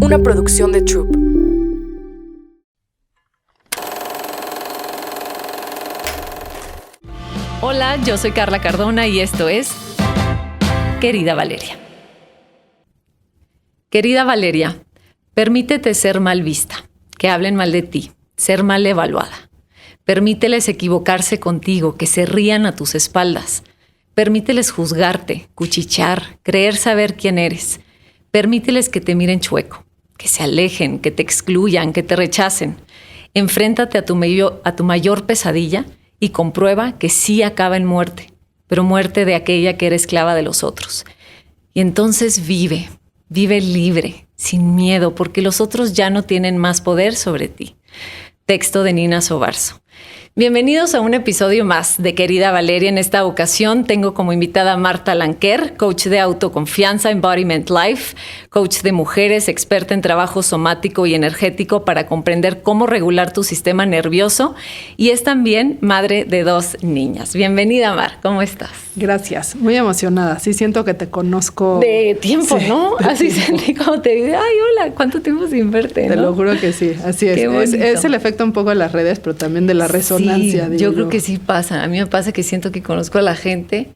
una producción de Troop. Hola, yo soy Carla Cardona y esto es Querida Valeria. Querida Valeria, permítete ser mal vista, que hablen mal de ti, ser mal evaluada. Permíteles equivocarse contigo, que se rían a tus espaldas. Permíteles juzgarte, cuchichear, creer saber quién eres. Permíteles que te miren chueco, que se alejen, que te excluyan, que te rechacen. Enfréntate a tu mayor pesadilla y comprueba que sí acaba en muerte, pero muerte de aquella que era esclava de los otros. Y entonces vive libre, sin miedo, porque los otros ya no tienen más poder sobre ti. Texto de Nina Sobarzo. Bienvenidos a un episodio más de Querida Valeria. En esta ocasión tengo como invitada a Marta Lanquer, coach de autoconfianza, Embodiment Life, coach de mujeres, experta en trabajo somático y energético para comprender cómo regular tu sistema nervioso, y es también madre de 2 niñas. Bienvenida, Mar, ¿cómo estás? Gracias, muy emocionada. Sí siento que te conozco. De tiempo, sí, ¿no? Así tiempo. Sentí como te dije, ay, hola, ¿cuánto tiempo sin verte? Te ¿no? lo juro que sí, así es. Es el efecto un poco de las redes, pero también de la resonancia. Sí, yo creo que sí pasa. A mí me pasa que siento que conozco a la gente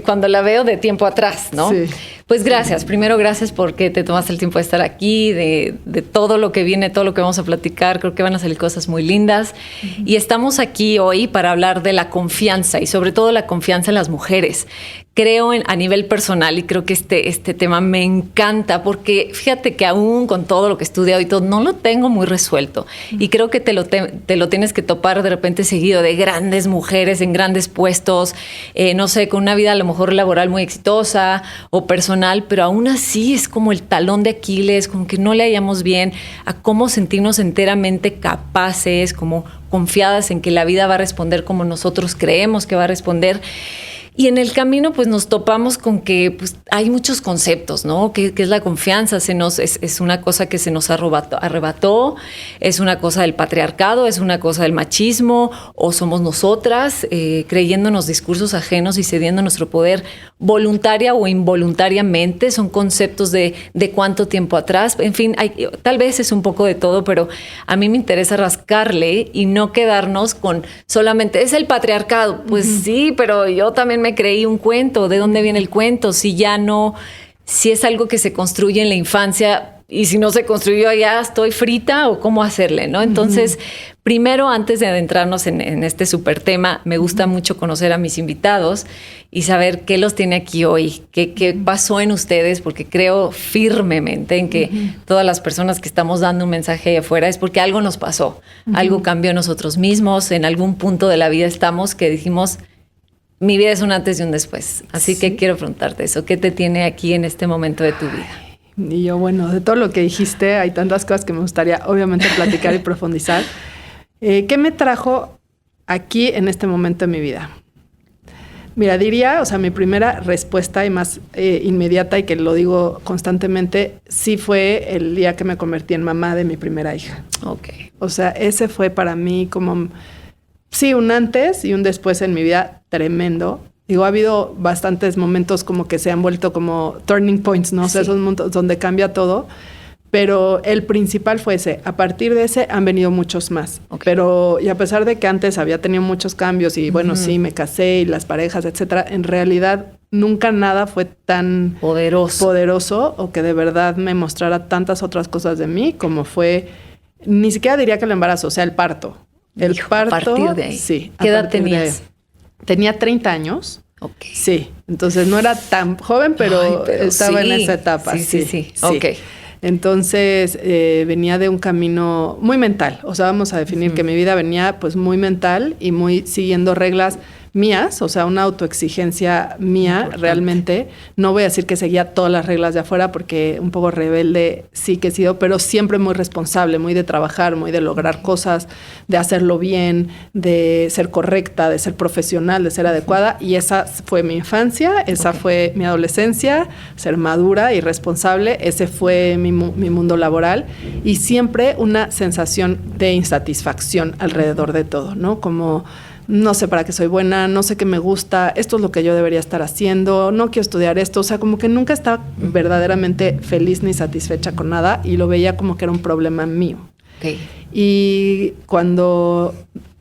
cuando la veo de tiempo atrás, ¿no? Sí. Pues gracias. Primero, gracias porque te tomaste el tiempo de estar aquí, de todo lo que viene, todo lo que vamos a platicar. Creo que van a salir cosas muy lindas. Uh-huh. Y estamos aquí hoy para hablar de la confianza y sobre todo la confianza en las mujeres. Creo a nivel personal, y creo que este tema me encanta porque fíjate que aún con todo lo que he estudiado y todo, no lo tengo muy resuelto. Y creo que te lo tienes que topar de repente seguido de grandes mujeres en grandes puestos, no sé, con una vida a lo mejor laboral muy exitosa o personal, pero aún así es como el talón de Aquiles, como que no le hallamos bien a cómo sentirnos enteramente capaces, como confiadas en que la vida va a responder como nosotros creemos que va a responder. Y en el camino, pues nos topamos con que pues, hay muchos conceptos, ¿no? ¿Qué es la confianza? Es una cosa que se nos arrebató, es una cosa del patriarcado, es una cosa del machismo, o somos nosotras creyéndonos discursos ajenos y cediendo nuestro poder voluntaria o involuntariamente. Son conceptos de cuánto tiempo atrás. En fin, tal vez es un poco de todo, pero a mí me interesa rascarle y no quedarnos con solamente es el patriarcado. Pues sí, pero yo también me creí un cuento. ¿De dónde viene el cuento? Si es algo que se construye en la infancia y si no se construyó allá, ¿estoy frita o cómo hacerle, no? Entonces, primero, antes de adentrarnos en este súper tema, me gusta mucho conocer a mis invitados y saber qué los tiene aquí hoy, qué pasó en ustedes, porque creo firmemente en que todas las personas que estamos dando un mensaje ahí afuera es porque algo nos pasó, algo cambió en nosotros mismos, en algún punto de la vida estamos que dijimos, mi vida es un antes y un después. Así que quiero preguntarte eso. ¿Qué te tiene aquí en este momento de tu vida? Y yo, bueno, de todo lo que dijiste, hay tantas cosas que me gustaría obviamente platicar y profundizar. ¿Qué me trajo aquí en este momento de mi vida? Mira, diría, o sea, mi primera respuesta y más inmediata, y que lo digo constantemente, sí fue el día que me convertí en mamá de mi primera hija. Ok. O sea, ese fue para mí como... Sí, un antes y un después en mi vida tremendo. Digo, ha habido bastantes momentos como que se han vuelto como turning points, ¿no? O sea, esos momentos donde cambia todo. Pero el principal fue ese. A partir de ese han venido muchos más. Okay. Pero, y a pesar de que antes había tenido muchos cambios y bueno, sí, me casé y las parejas, etcétera, en realidad nunca nada fue tan poderoso o que de verdad me mostrara tantas otras cosas de mí como fue, ni siquiera diría que el embarazo, o sea, el parto. El parto, a partir de ahí. Sí. ¿Qué edad tenías? Tenía 30 años. Ok. Sí, entonces no era tan joven, pero estaba en esa etapa. Sí. Ok. Entonces venía de un camino muy mental. O sea, vamos a definir que mi vida venía pues muy mental y muy siguiendo reglas mías, o sea, una autoexigencia mía. Importante. Realmente. No voy a decir que seguía todas las reglas de afuera porque un poco rebelde sí que he sido, pero siempre muy responsable, muy de trabajar, muy de lograr cosas, de hacerlo bien, de ser correcta, de ser profesional, de ser adecuada. Y esa fue mi infancia, esa fue mi adolescencia, ser madura y responsable. Ese fue mi mundo laboral y siempre una sensación de insatisfacción alrededor de todo, ¿no? Como no sé para qué soy buena, no sé qué me gusta, esto es lo que yo debería estar haciendo, no quiero estudiar esto. O sea, como que nunca estaba verdaderamente feliz ni satisfecha con nada y lo veía como que era un problema mío. Okay. Y cuando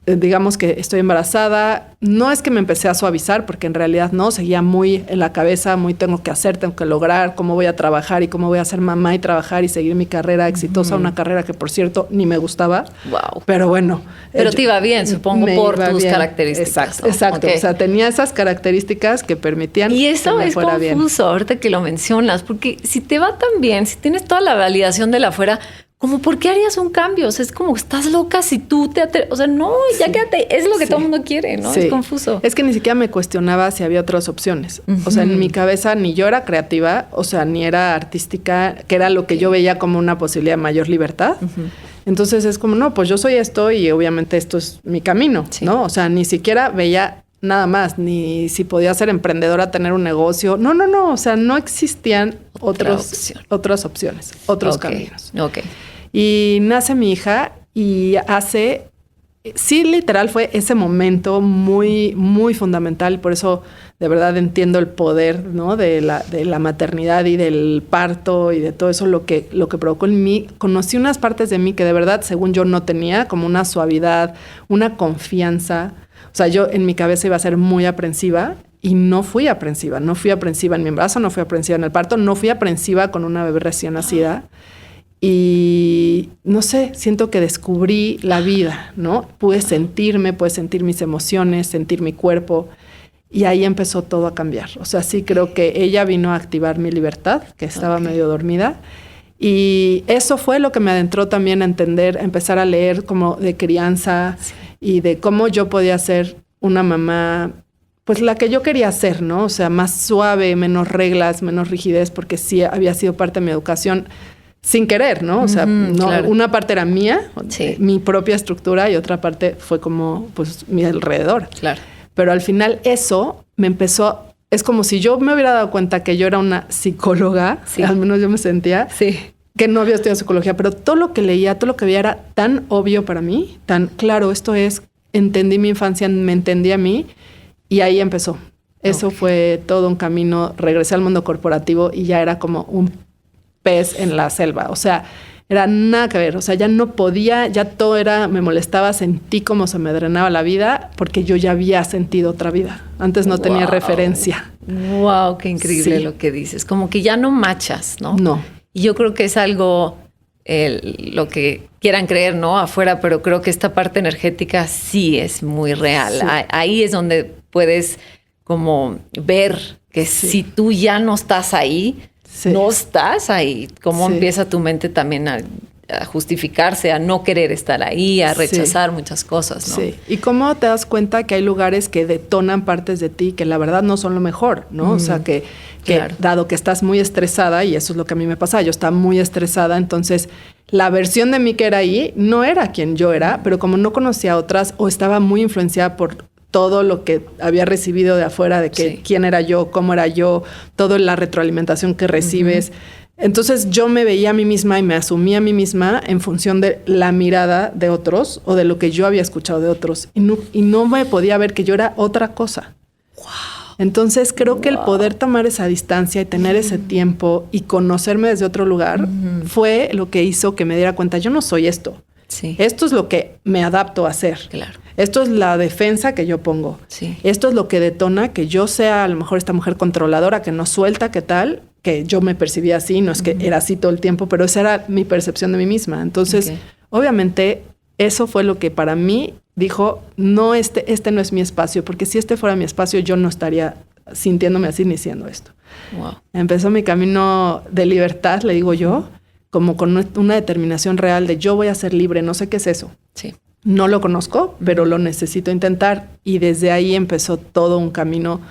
digamos que estoy embarazada, no es que me empecé a suavizar, porque en realidad no, seguía muy en la cabeza, muy tengo que hacer, tengo que lograr, cómo voy a trabajar y cómo voy a ser mamá y trabajar y seguir mi carrera exitosa, una carrera que por cierto ni me gustaba. Wow. Pero bueno. Pero te iba bien, supongo, por tus bien. características. Exacto, ¿no? exacto. Okay. O sea, tenía esas características que permitían y eso que me es fuera confuso bien. ahorita que lo mencionas, porque si te va tan bien, si tienes toda la validación de la afuera, como ¿por qué harías un cambio? O sea, es como estás loca si tú te atreves. O sea, no, ya quédate. Es lo que todo el mundo quiere, ¿no? Es confuso. Es que ni siquiera me cuestionaba si había otras opciones. O sea, en mi cabeza ni yo era creativa, o sea, ni era artística, que era lo que yo veía como una posibilidad de mayor libertad. Entonces es como, no, pues yo soy esto y obviamente esto es mi camino, ¿no? O sea, ni siquiera veía nada más, ni si podía ser emprendedora, tener un negocio. No. O sea, no existían otras opciones, otros caminos. Ok. Y nace mi hija y sí, literal fue ese momento muy, muy fundamental. Por eso de verdad entiendo el poder, ¿no? de la maternidad y del parto y de todo eso, lo que provocó en mí. Conocí unas partes de mí que de verdad, según yo, no tenía, como una suavidad, una confianza. O sea, yo en mi cabeza iba a ser muy aprensiva y no fui aprensiva. No fui aprensiva en mi embarazo, no fui aprensiva en el parto, no fui aprensiva con una bebé recién nacida. Y no sé, siento que descubrí la vida, ¿no? Pude sentir mis emociones, sentir mi cuerpo. Y ahí empezó todo a cambiar. O sea, sí creo que ella vino a activar mi libertad, que estaba medio dormida. Y eso fue lo que me adentró también a entender, a empezar a leer como de crianza y de cómo yo podía ser una mamá, pues la que yo quería ser, ¿no? O sea, más suave, menos reglas, menos rigidez, porque sí había sido parte de mi educación sin querer, ¿no? O sea, claro. Una parte era mía, mi propia estructura, y otra parte fue como, pues, mi alrededor. Claro. Pero al final eso me empezó, es como si yo me hubiera dado cuenta que yo era una psicóloga, al menos yo me sentía, que no había estudiado psicología, pero todo lo que leía, todo lo que veía era tan obvio para mí, tan claro, esto es, entendí mi infancia, me entendí a mí, y ahí empezó. Eso fue todo un camino, regresé al mundo corporativo y ya era como un pez en la selva, o sea, era nada que ver, o sea, ya no podía, ya todo era, me molestaba, sentí como se me drenaba la vida, porque yo ya había sentido otra vida, antes no tenía referencia. Wow, qué increíble lo que dices, como que ya no machas, ¿no? No. Y yo creo que es algo, lo que quieran creer, ¿no? Afuera, pero creo que esta parte energética sí es muy real, ahí es donde puedes como ver que si tú ya no estás ahí, no estás ahí. ¿Cómo empieza tu mente también a justificarse, a no querer estar ahí, a rechazar muchas cosas, ¿no? Sí. Y cómo te das cuenta que hay lugares que detonan partes de ti que la verdad no son lo mejor, ¿no? O sea, que dado que estás muy estresada, y eso es lo que a mí me pasa, yo estaba muy estresada, entonces la versión de mí que era ahí no era quien yo era, pero como no conocía a otras o estaba muy influenciada por todo lo que había recibido de afuera, de que quién era yo, cómo era yo, toda la retroalimentación que recibes. Entonces yo me veía a mí misma y me asumía a mí misma en función de la mirada de otros o de lo que yo había escuchado de otros. Y no me podía ver que yo era otra cosa. Wow. Entonces creo que el poder tomar esa distancia y tener ese tiempo y conocerme desde otro lugar fue lo que hizo que me diera cuenta, yo no soy esto. Esto es lo que me adapto a hacer. Claro. Esto es la defensa que yo pongo. Esto es lo que detona que yo sea a lo mejor esta mujer controladora que no suelta, que tal, que yo me percibía así, no es que era así todo el tiempo, pero esa era mi percepción de mí misma. Entonces, obviamente, eso fue lo que para mí dijo, no, este no es mi espacio, porque si este fuera mi espacio, yo no estaría sintiéndome así ni siendo esto. Wow. Empezó mi camino de libertad, le digo yo, como con una determinación real de yo voy a ser libre, no sé qué es eso. No lo conozco, pero lo necesito intentar. Y desde ahí empezó todo un camino,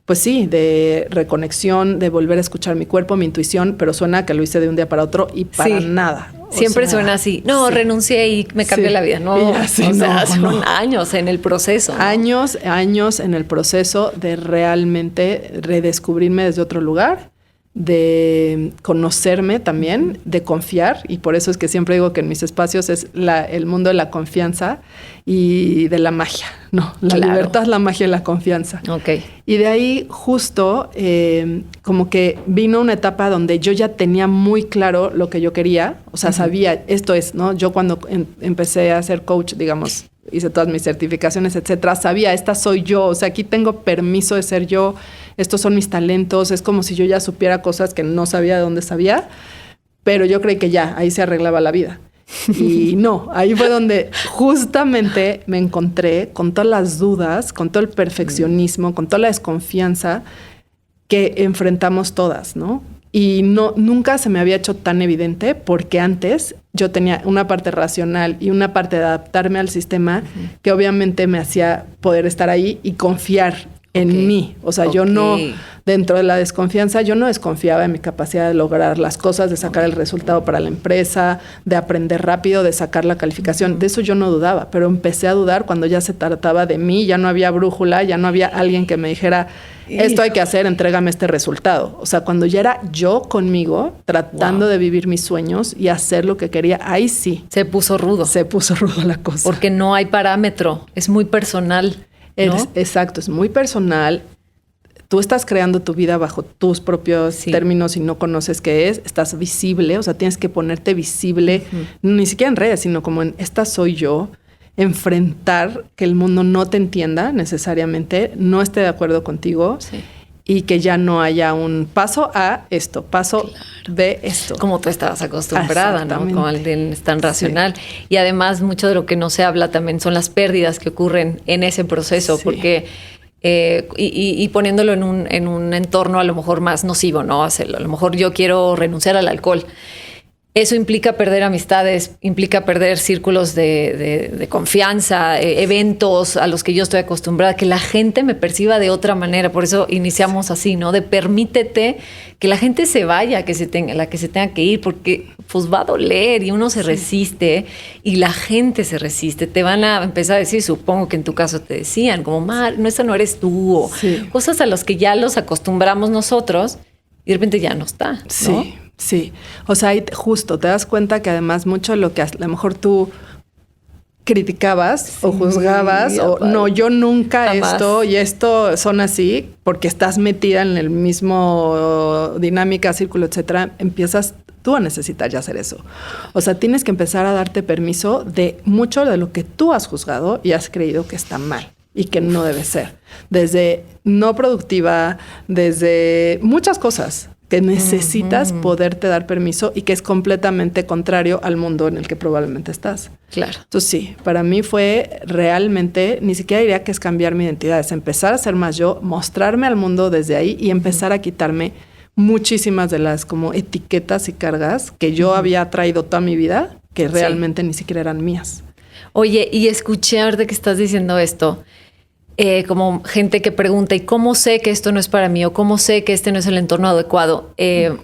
pues sí, de reconexión, de volver a escuchar mi cuerpo, mi intuición, pero suena que lo hice de un día para otro y para nada. Siempre suena así. No, renuncié y me cambió la vida. No, son años en el proceso, ¿no? Años en el proceso de realmente redescubrirme desde otro lugar de conocerme también, de confiar, y por eso es que siempre digo que en mis espacios es el mundo de la confianza y de la magia, ¿no? La libertad, la magia y la confianza. Okay. Y de ahí justo como que vino una etapa donde yo ya tenía muy claro lo que yo quería, o sea, sabía, esto es, ¿no? Yo cuando empecé a ser coach, digamos, hice todas mis certificaciones, etcétera, sabía, esta soy yo, o sea, aquí tengo permiso de ser yo, estos son mis talentos, es como si yo ya supiera cosas que no sabía de dónde sabía, pero yo creí que ya, ahí se arreglaba la vida. Y no, ahí fue donde justamente me encontré con todas las dudas, con todo el perfeccionismo, con toda la desconfianza que enfrentamos todas, ¿no? Y nunca se me había hecho tan evidente porque antes yo tenía una parte racional y una parte de adaptarme al sistema que obviamente me hacía poder estar ahí y confiar en mí. O sea, yo no, dentro de la desconfianza, yo no desconfiaba en mi capacidad de lograr las cosas, de sacar el resultado para la empresa, de aprender rápido, de sacar la calificación. De eso yo no dudaba, pero empecé a dudar cuando ya se trataba de mí, ya no había brújula, ya no había alguien que me dijera, esto hay que hacer, entrégame este resultado. O sea, cuando ya era yo conmigo, tratando de vivir mis sueños y hacer lo que quería, ahí sí. Se puso rudo. Se puso rudo la cosa. Porque no hay parámetro, es muy personal, ¿no? Exacto, es muy personal. Tú estás creando tu vida bajo tus propios términos y no conoces qué es. Estás visible, o sea, tienes que ponerte visible, ni siquiera en redes, sino como en esta soy yo. Enfrentar que el mundo no te entienda necesariamente, no esté de acuerdo contigo y que ya no haya un paso a esto, paso de esto. Como tú estabas acostumbrada, ¿no? Como alguien es tan racional. Sí. Y además mucho de lo que no se habla también son las pérdidas que ocurren en ese proceso, porque y poniéndolo en un entorno a lo mejor más nocivo, ¿no? A lo mejor yo quiero renunciar al alcohol. Eso implica perder amistades, implica perder círculos de confianza, eventos a los que yo estoy acostumbrada, que la gente me perciba de otra manera. Por eso iniciamos así, ¿no? De permítete que la gente se vaya, la que se tenga que ir, porque pues va a doler y uno se resiste y la gente se resiste. Te van a empezar a decir, supongo que en tu caso te decían, como, Mar, no, esa no eres tú, o cosas a las que ya los acostumbramos nosotros y de repente ya no está, ¿no? Sí. Sí, o sea, ahí justo te das cuenta que además mucho de lo que a lo mejor tú criticabas o juzgabas o no, yo nunca jamás. esto son así porque estás metida en el mismo dinámica, círculo, etcétera, empiezas tú a necesitar ya hacer eso. O sea, tienes que empezar a darte permiso de mucho de lo que tú has juzgado y has creído que está mal y que no debe ser. Desde no productiva, desde muchas cosas que necesitas poderte dar permiso y que es completamente contrario al mundo en el que probablemente estás. Claro. Entonces sí, para mí fue realmente, ni siquiera diría que es cambiar mi identidad, es empezar a ser más yo, mostrarme al mundo desde ahí y empezar a quitarme muchísimas de las como etiquetas y cargas que yo había traído toda mi vida, que realmente ni siquiera eran mías. Oye, y escuché ahorita que estás diciendo esto, como gente que pregunta, ¿y cómo sé que esto no es para mí? ¿O cómo sé que este no es el entorno adecuado?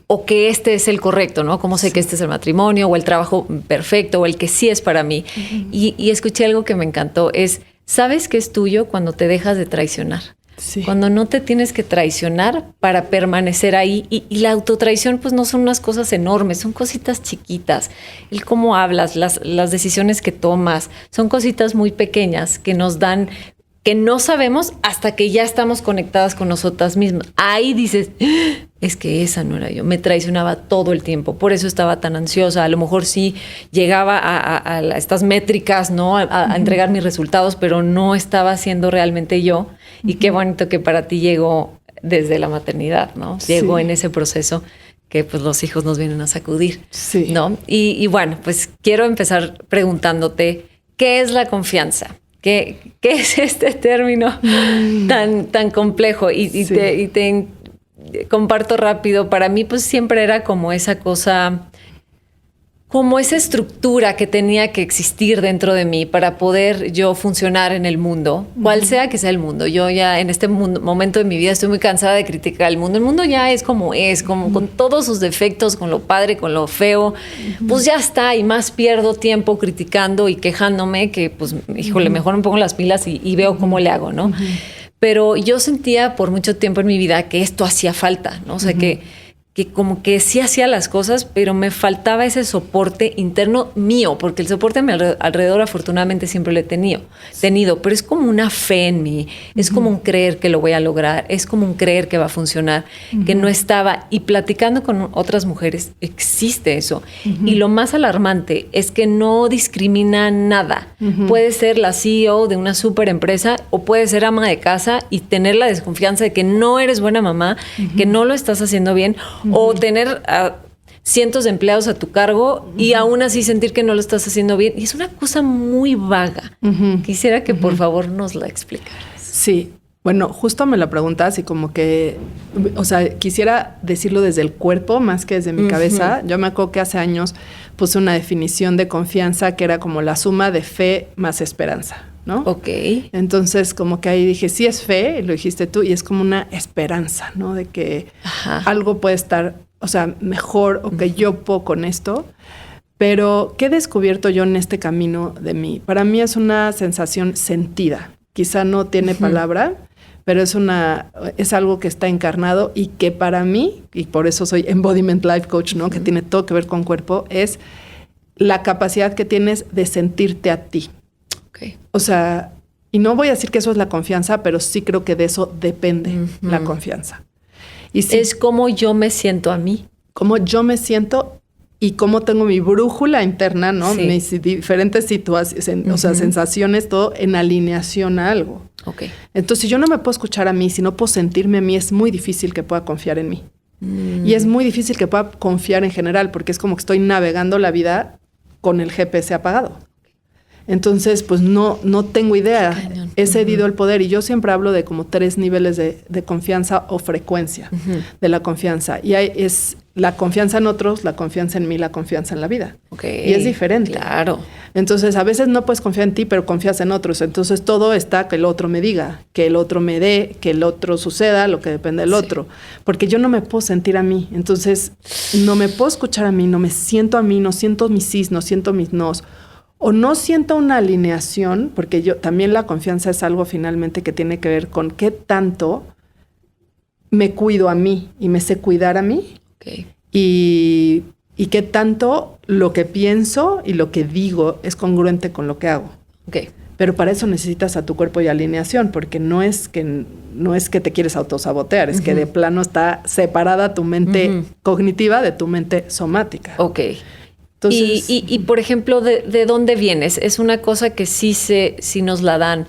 ¿O que este es el correcto? ¿No? ¿Cómo sé que este es el matrimonio o el trabajo perfecto o el que sí es para mí? Y escuché algo que me encantó, es, ¿sabes que es tuyo cuando te dejas de traicionar? Sí. Cuando no te tienes que traicionar para permanecer ahí. Y la autotraición pues no son unas cosas enormes, son cositas chiquitas. El cómo hablas, las decisiones que tomas, son cositas muy pequeñas que nos dan... que no sabemos hasta que ya estamos conectadas con nosotras mismas. Ahí dices, es que esa no era yo, me traicionaba todo el tiempo, por eso estaba tan ansiosa. A lo mejor sí llegaba a estas métricas, ¿no? A entregar mis resultados, pero no estaba siendo realmente yo. Y qué bonito que para ti llegó desde la maternidad, ¿no? Llegó en ese proceso que pues los hijos nos vienen a sacudir, ¿no? Y bueno, pues quiero empezar preguntándote, ¿qué es la confianza? ¿Qué es este término tan complejo? Y te comparto rápido. Para mí, pues siempre era como esa cosa, como esa estructura que tenía que existir dentro de mí para poder yo funcionar en el mundo, cual sea que sea el mundo. Yo ya en este momento de mi vida estoy muy cansada de criticar el mundo. El mundo ya es como con todos sus defectos, con lo padre, con lo feo. Pues ya está, y más pierdo tiempo criticando y quejándome que, pues, híjole, mejor me pongo las pilas y veo cómo le hago, ¿no? Pero yo sentía por mucho tiempo en mi vida que esto hacía falta, ¿no? O sea, que que como que sí hacía las cosas, pero me faltaba ese soporte interno mío, porque el soporte a mi alrededor afortunadamente siempre lo he tenido, pero es como una fe en mí, es como un creer que lo voy a lograr, es como un creer que va a funcionar, que no estaba. Y platicando con otras mujeres, existe eso. Y lo más alarmante es que no discrimina nada. Puede ser la CEO de una super empresa o puede ser ama de casa y tener la desconfianza de que no eres buena mamá, que no lo estás haciendo bien, o tener cientos de empleados a tu cargo y aún así sentir que no lo estás haciendo bien. Y es una cosa muy vaga. Quisiera que por favor nos la explicaras. Sí. Bueno, justo me la preguntas y como que, o sea, quisiera decirlo desde el cuerpo más que desde mi cabeza. Yo me acuerdo que hace años puse una definición de confianza que era como la suma de fe más esperanza, ¿no? Ok. Entonces, como que ahí dije, sí es fe, lo dijiste tú, y es como una esperanza, ¿no? De que algo puede estar, o sea, mejor o que yo puedo con esto. Pero, ¿qué he descubierto yo en este camino de mí? Para mí es una sensación sentida. Quizá no tiene palabra, pero es algo que está encarnado y que para mí, y por eso soy Embodiment Life Coach, ¿no? Que tiene todo que ver con cuerpo, es la capacidad que tienes de sentirte a ti. Okay. O sea, y no voy a decir que eso es la confianza, pero sí creo que de eso depende la confianza. Y sí, es como yo me siento a mí. Cómo yo me siento y cómo tengo mi brújula interna, ¿no? Sí. Mis diferentes situaciones, o sea, sensaciones, todo en alineación a algo. Okay. Entonces, si yo no me puedo escuchar a mí, si no puedo sentirme a mí, es muy difícil que pueda confiar en mí. Y es muy difícil que pueda confiar en general, porque es como que estoy navegando la vida con el GPS apagado. Entonces, pues no tengo idea. He cedido el poder. Y yo siempre hablo de como 3 niveles de confianza o frecuencia de la confianza. Y es la confianza en otros, la confianza en mí, la confianza en la vida. Okay. Y es diferente. Claro. Entonces, a veces no puedes confiar en ti, pero confías en otros. Entonces, todo está que el otro me diga, que el otro me dé, que el otro suceda, lo que depende del otro. Porque yo no me puedo sentir a mí. Entonces, no me puedo escuchar a mí, no me siento a mí, no siento mis sís, no siento mis nos. O no siento una alineación, porque yo también la confianza es algo finalmente que tiene que ver con qué tanto me cuido a mí y me sé cuidar a mí. Okay. Y qué tanto lo que pienso y lo que digo es congruente con lo que hago. Okay. Pero para eso necesitas a tu cuerpo y alineación, porque no es que te quieres autosabotear, es que de plano está separada tu mente cognitiva de tu mente somática. Ok. Entonces, y por ejemplo, ¿de dónde vienes? Es una cosa que sí nos la dan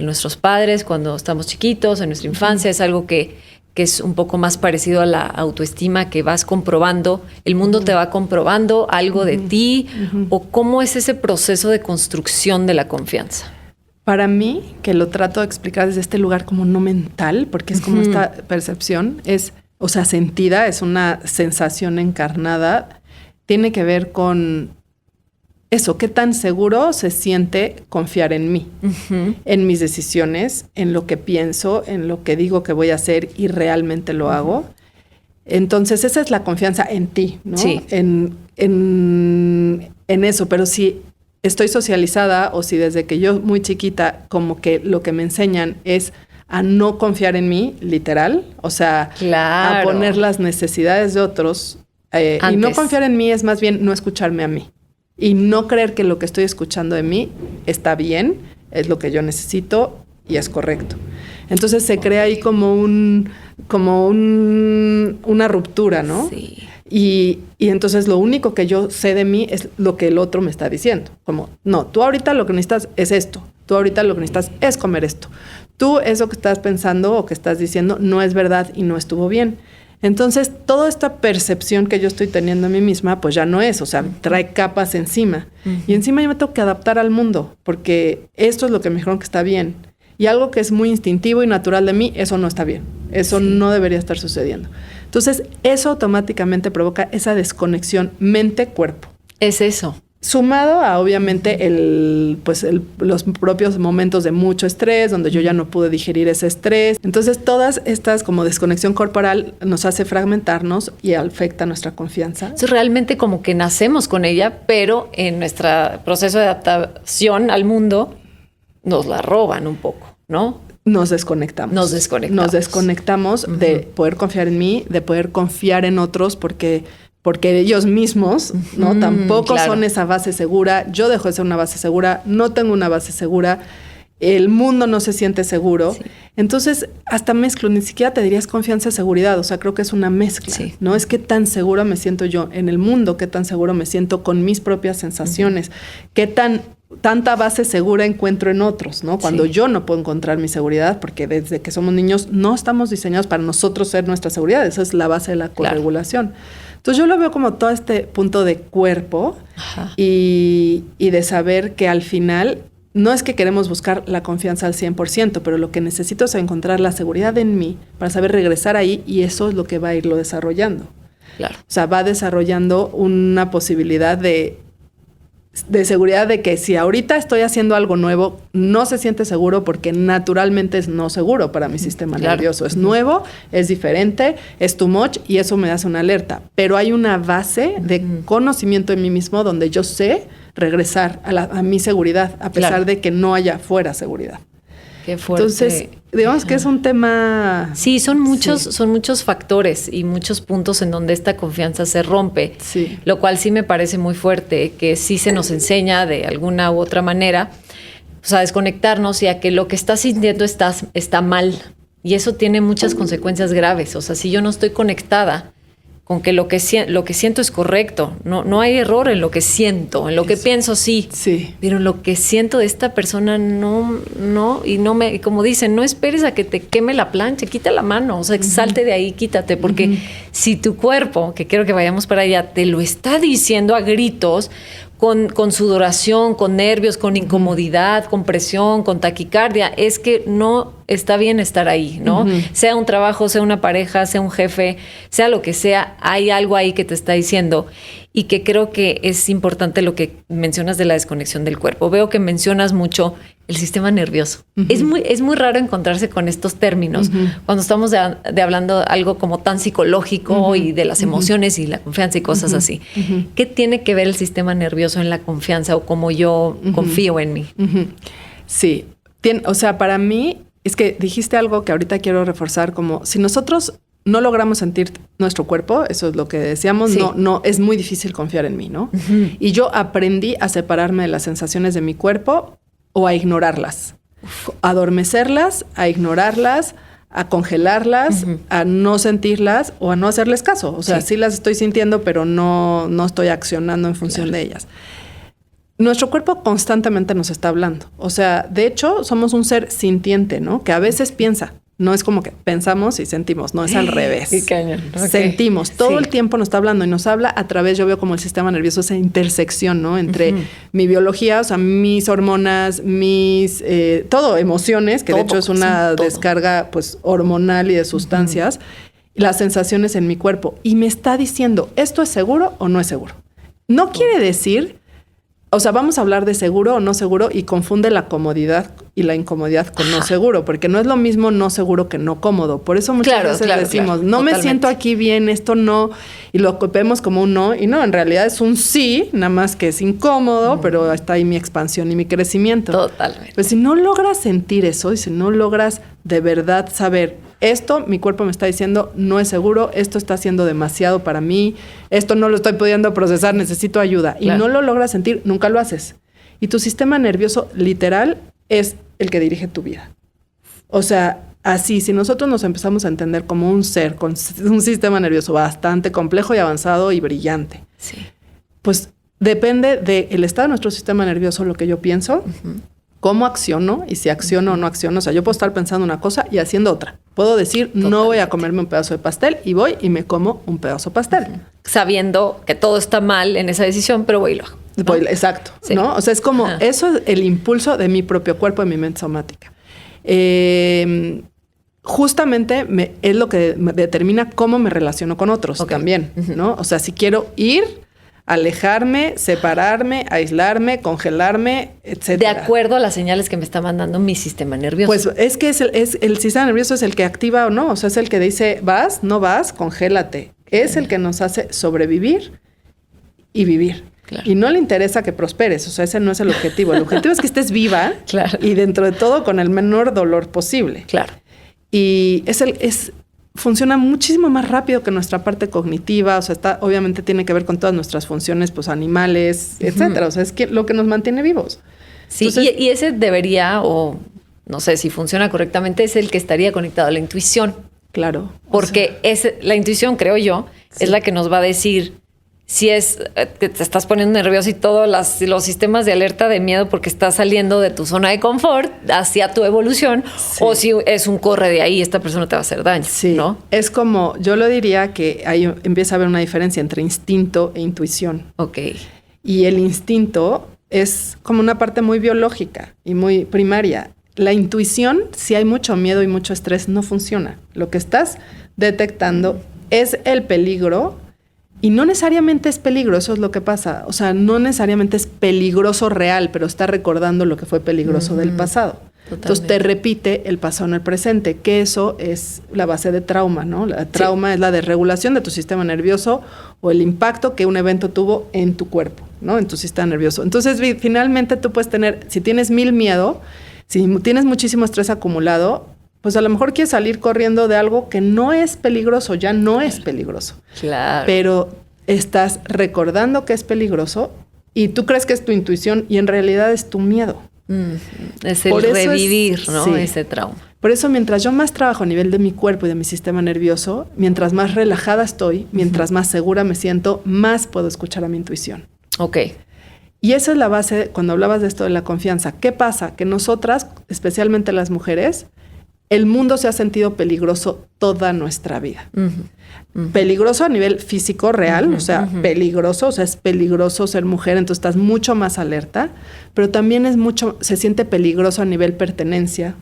nuestros padres cuando estamos chiquitos, en nuestra infancia. Es algo que es un poco más parecido a la autoestima, que vas comprobando, el mundo te va comprobando algo de ti, o cómo es ese proceso de construcción de la confianza. Para mí, que lo trato de explicar desde este lugar como no mental, porque es como esta percepción, o sea, sentida, es una sensación encarnada, tiene que ver con eso, qué tan seguro se siente confiar en mí, en mis decisiones, en lo que pienso, en lo que digo que voy a hacer y realmente lo hago. Entonces, esa es la confianza en ti, ¿no? Sí. En eso, pero si estoy socializada o si desde que yo muy chiquita como que lo que me enseñan es a no confiar en mí, literal, o sea, claro, a poner las necesidades de otros y no confiar en mí es más bien no escucharme a mí y no creer que lo que estoy escuchando de mí está bien, es lo que yo necesito y es correcto. Entonces se crea ahí como una ruptura, ¿no? Sí. Y entonces lo único que yo sé de mí es lo que el otro me está diciendo. Como, no, tú ahorita lo que necesitas es esto. Tú ahorita lo que necesitas es comer esto. Tú eso que estás pensando o que estás diciendo no es verdad y no estuvo bien. Entonces, toda esta percepción que yo estoy teniendo a mí misma, pues ya no es. O sea, trae capas encima. Y encima yo me tengo que adaptar al mundo porque esto es lo que me dijeron que está bien. Y algo que es muy instintivo y natural de mí, eso no está bien. Eso no debería estar sucediendo. Entonces, eso automáticamente provoca esa desconexión mente-cuerpo. Es eso. Sumado a, obviamente, los propios momentos de mucho estrés, donde yo ya no pude digerir ese estrés. Entonces, todas estas como desconexión corporal nos hace fragmentarnos y afecta nuestra confianza. Es realmente como que nacemos con ella, pero en nuestro proceso de adaptación al mundo nos la roban un poco, ¿no? nos desconectamos. Nos desconectamos. Nos desconectamos de poder confiar en mí, de poder confiar en otros, porque ellos mismos, ¿no? Tampoco son esa base segura. Yo dejo de ser una base segura, no tengo una base segura. El mundo no se siente seguro. Sí. Entonces, hasta mezclo, ni siquiera te dirías confianza y seguridad. O sea, creo que es una mezcla, ¿no? Es qué tan segura me siento yo en el mundo, qué tan seguro me siento con mis propias sensaciones, qué tanta base segura encuentro en otros, ¿no? Cuando yo no puedo encontrar mi seguridad, porque desde que somos niños no estamos diseñados para nosotros ser nuestra seguridad. Esa es la base de la corregulación. Entonces, yo lo veo como todo este punto de cuerpo y de saber que al final no es que queremos buscar la confianza al 100%, pero lo que necesito es encontrar la seguridad en mí para saber regresar ahí, y eso es lo que va a irlo desarrollando. Claro. O sea, va desarrollando una posibilidad de seguridad de que si ahorita estoy haciendo algo nuevo, no se siente seguro porque naturalmente es no seguro para mi sistema nervioso. Es nuevo, es diferente, es too much, y eso me hace una alerta. Pero hay una base de conocimiento en mí mismo donde yo sé regresar a mi seguridad, a pesar de que no haya fuera seguridad. Qué fuerte. Entonces, digamos que es un tema... Sí, son muchos factores y muchos puntos en donde esta confianza se rompe, lo cual sí me parece muy fuerte, que sí se nos enseña de alguna u otra manera, pues, a desconectarnos y a que lo que estás sintiendo está mal. Y eso tiene muchas consecuencias graves. O sea, si yo no estoy conectada con que lo que siento es correcto. No hay error en lo que siento, en lo que pienso sí. Pero en lo que siento de esta persona no, y como dicen, no esperes a que te queme la plancha, quita la mano, o sea, salte de ahí, quítate, porque si tu cuerpo, que quiero que vayamos para allá, te lo está diciendo a gritos, con sudoración, con nervios, con incomodidad, con presión, con taquicardia, es que no está bien estar ahí, ¿no? Sea un trabajo, sea una pareja, sea un jefe, sea lo que sea, hay algo ahí que te está diciendo, y que creo que es importante lo que mencionas de la desconexión del cuerpo. Veo que mencionas mucho el sistema nervioso. Es muy raro encontrarse con estos términos cuando estamos de hablando algo como tan psicológico y de las emociones y la confianza y cosas así. ¿Qué tiene que ver el sistema nervioso en la confianza o cómo yo confío en mí? Sí, o sea, para mí es que dijiste algo que ahorita quiero reforzar, como si nosotros no logramos sentir nuestro cuerpo, eso es lo que decíamos, no, es muy difícil confiar en mí, ¿no? Y yo aprendí a separarme de las sensaciones de mi cuerpo o a ignorarlas, a adormecerlas, a ignorarlas, a congelarlas, a no sentirlas o a no hacerles caso. O sea, sí las estoy sintiendo, pero no estoy accionando en función de ellas. Nuestro cuerpo constantemente nos está hablando. O sea, de hecho, somos un ser sintiente, ¿no? Que a veces piensa. No es como que pensamos y sentimos, no, es al revés. Qué cañón. Sentimos, todo el tiempo nos está hablando y nos habla a través, yo veo como el sistema nervioso, esa intersección, ¿no? Entre mi biología, o sea, mis hormonas, todo, emociones, que de hecho es una descarga pues hormonal y de sustancias, las sensaciones en mi cuerpo. Y me está diciendo, ¿esto es seguro o no es seguro? No quiere decir... O sea, vamos a hablar de seguro o no seguro y confunde la comodidad y la incomodidad con no seguro, porque no es lo mismo no seguro que no cómodo. Por eso muchas veces decimos, no me siento aquí bien, esto no, y lo vemos como un no, y no, en realidad es un sí, nada más que es incómodo, pero está ahí mi expansión y mi crecimiento. Totalmente. Pues si no logras sentir eso y si no logras de verdad saber, esto mi cuerpo me está diciendo no es seguro, esto está siendo demasiado para mí, esto no lo estoy pudiendo procesar, necesito ayuda. Y no lo logras sentir, nunca lo haces. Y tu sistema nervioso literal es el que dirige tu vida. O sea, así, si nosotros nos empezamos a entender como un ser con un sistema nervioso bastante complejo y avanzado y brillante, pues depende del estado de nuestro sistema nervioso lo que yo pienso, cómo acciono y si acciono o no acciono. O sea, yo puedo estar pensando una cosa y haciendo otra. Puedo decir, no voy a comerme un pedazo de pastel y voy y me como un pedazo de pastel. Sabiendo que todo está mal en esa decisión, pero voy y lo hago, ¿no? Exacto, ¿no? O sea, es como, eso es el impulso de mi propio cuerpo, de mi mente somática. Justamente es lo que me determina cómo me relaciono con otros también, ¿no? O sea, si quiero ir... alejarme, separarme, aislarme, congelarme, etc. De acuerdo a las señales que me está mandando mi sistema nervioso. Pues es que el sistema nervioso es el que activa o no. O sea, es el que dice, vas, no vas, congélate. Es el que nos hace sobrevivir y vivir. Y no le interesa que prosperes, o sea, ese no es el objetivo. El objetivo es que estés viva y dentro de todo con el menor dolor posible. Claro. Y funciona muchísimo más rápido que nuestra parte cognitiva, o sea, obviamente tiene que ver con todas nuestras funciones, pues animales, etcétera. O sea, es lo que nos mantiene vivos. Sí, entonces, y ese debería, o no sé si funciona correctamente, es el que estaría conectado a la intuición. Claro. Porque la intuición, creo yo, es la que nos va a decir si es que te estás poniendo nervioso y todos los sistemas de alerta de miedo porque estás saliendo de tu zona de confort hacia tu evolución, o si es un corre de ahí, esta persona te va a hacer daño, ¿no? Es como, yo lo diría que ahí empieza a haber una diferencia entre instinto e intuición. Ok. Y el instinto es como una parte muy biológica y muy primaria. La intuición, si hay mucho miedo y mucho estrés, no funciona. Lo que estás detectando es el peligro. Y no necesariamente es peligro, eso es lo que pasa. O sea, no necesariamente es peligroso real, pero está recordando lo que fue peligroso del pasado. Totalmente. Entonces te repite el pasado en el presente, que eso es la base de trauma, ¿no? La trauma es la desregulación de tu sistema nervioso o el impacto que un evento tuvo en tu cuerpo, ¿no? En tu sistema nervioso. Entonces, finalmente tú puedes tener, si tienes 1000 miedo, si tienes muchísimo estrés acumulado, pues a lo mejor quieres salir corriendo de algo que no es peligroso, ya no es peligroso. Claro. Pero estás recordando que es peligroso y tú crees que es tu intuición y en realidad es tu miedo. Es el revivir, ¿no? Sí. Ese trauma. Por eso, mientras yo más trabajo a nivel de mi cuerpo y de mi sistema nervioso, mientras más relajada estoy, mientras más segura me siento, más puedo escuchar a mi intuición. Ok. Y esa es la base cuando hablabas de esto de la confianza. ¿Qué pasa? Que nosotras, especialmente las mujeres, el mundo se ha sentido peligroso toda nuestra vida. Peligroso a nivel físico real, o sea, peligroso, o sea, es peligroso ser mujer, entonces estás mucho más alerta, pero también se siente peligroso a nivel pertenencia,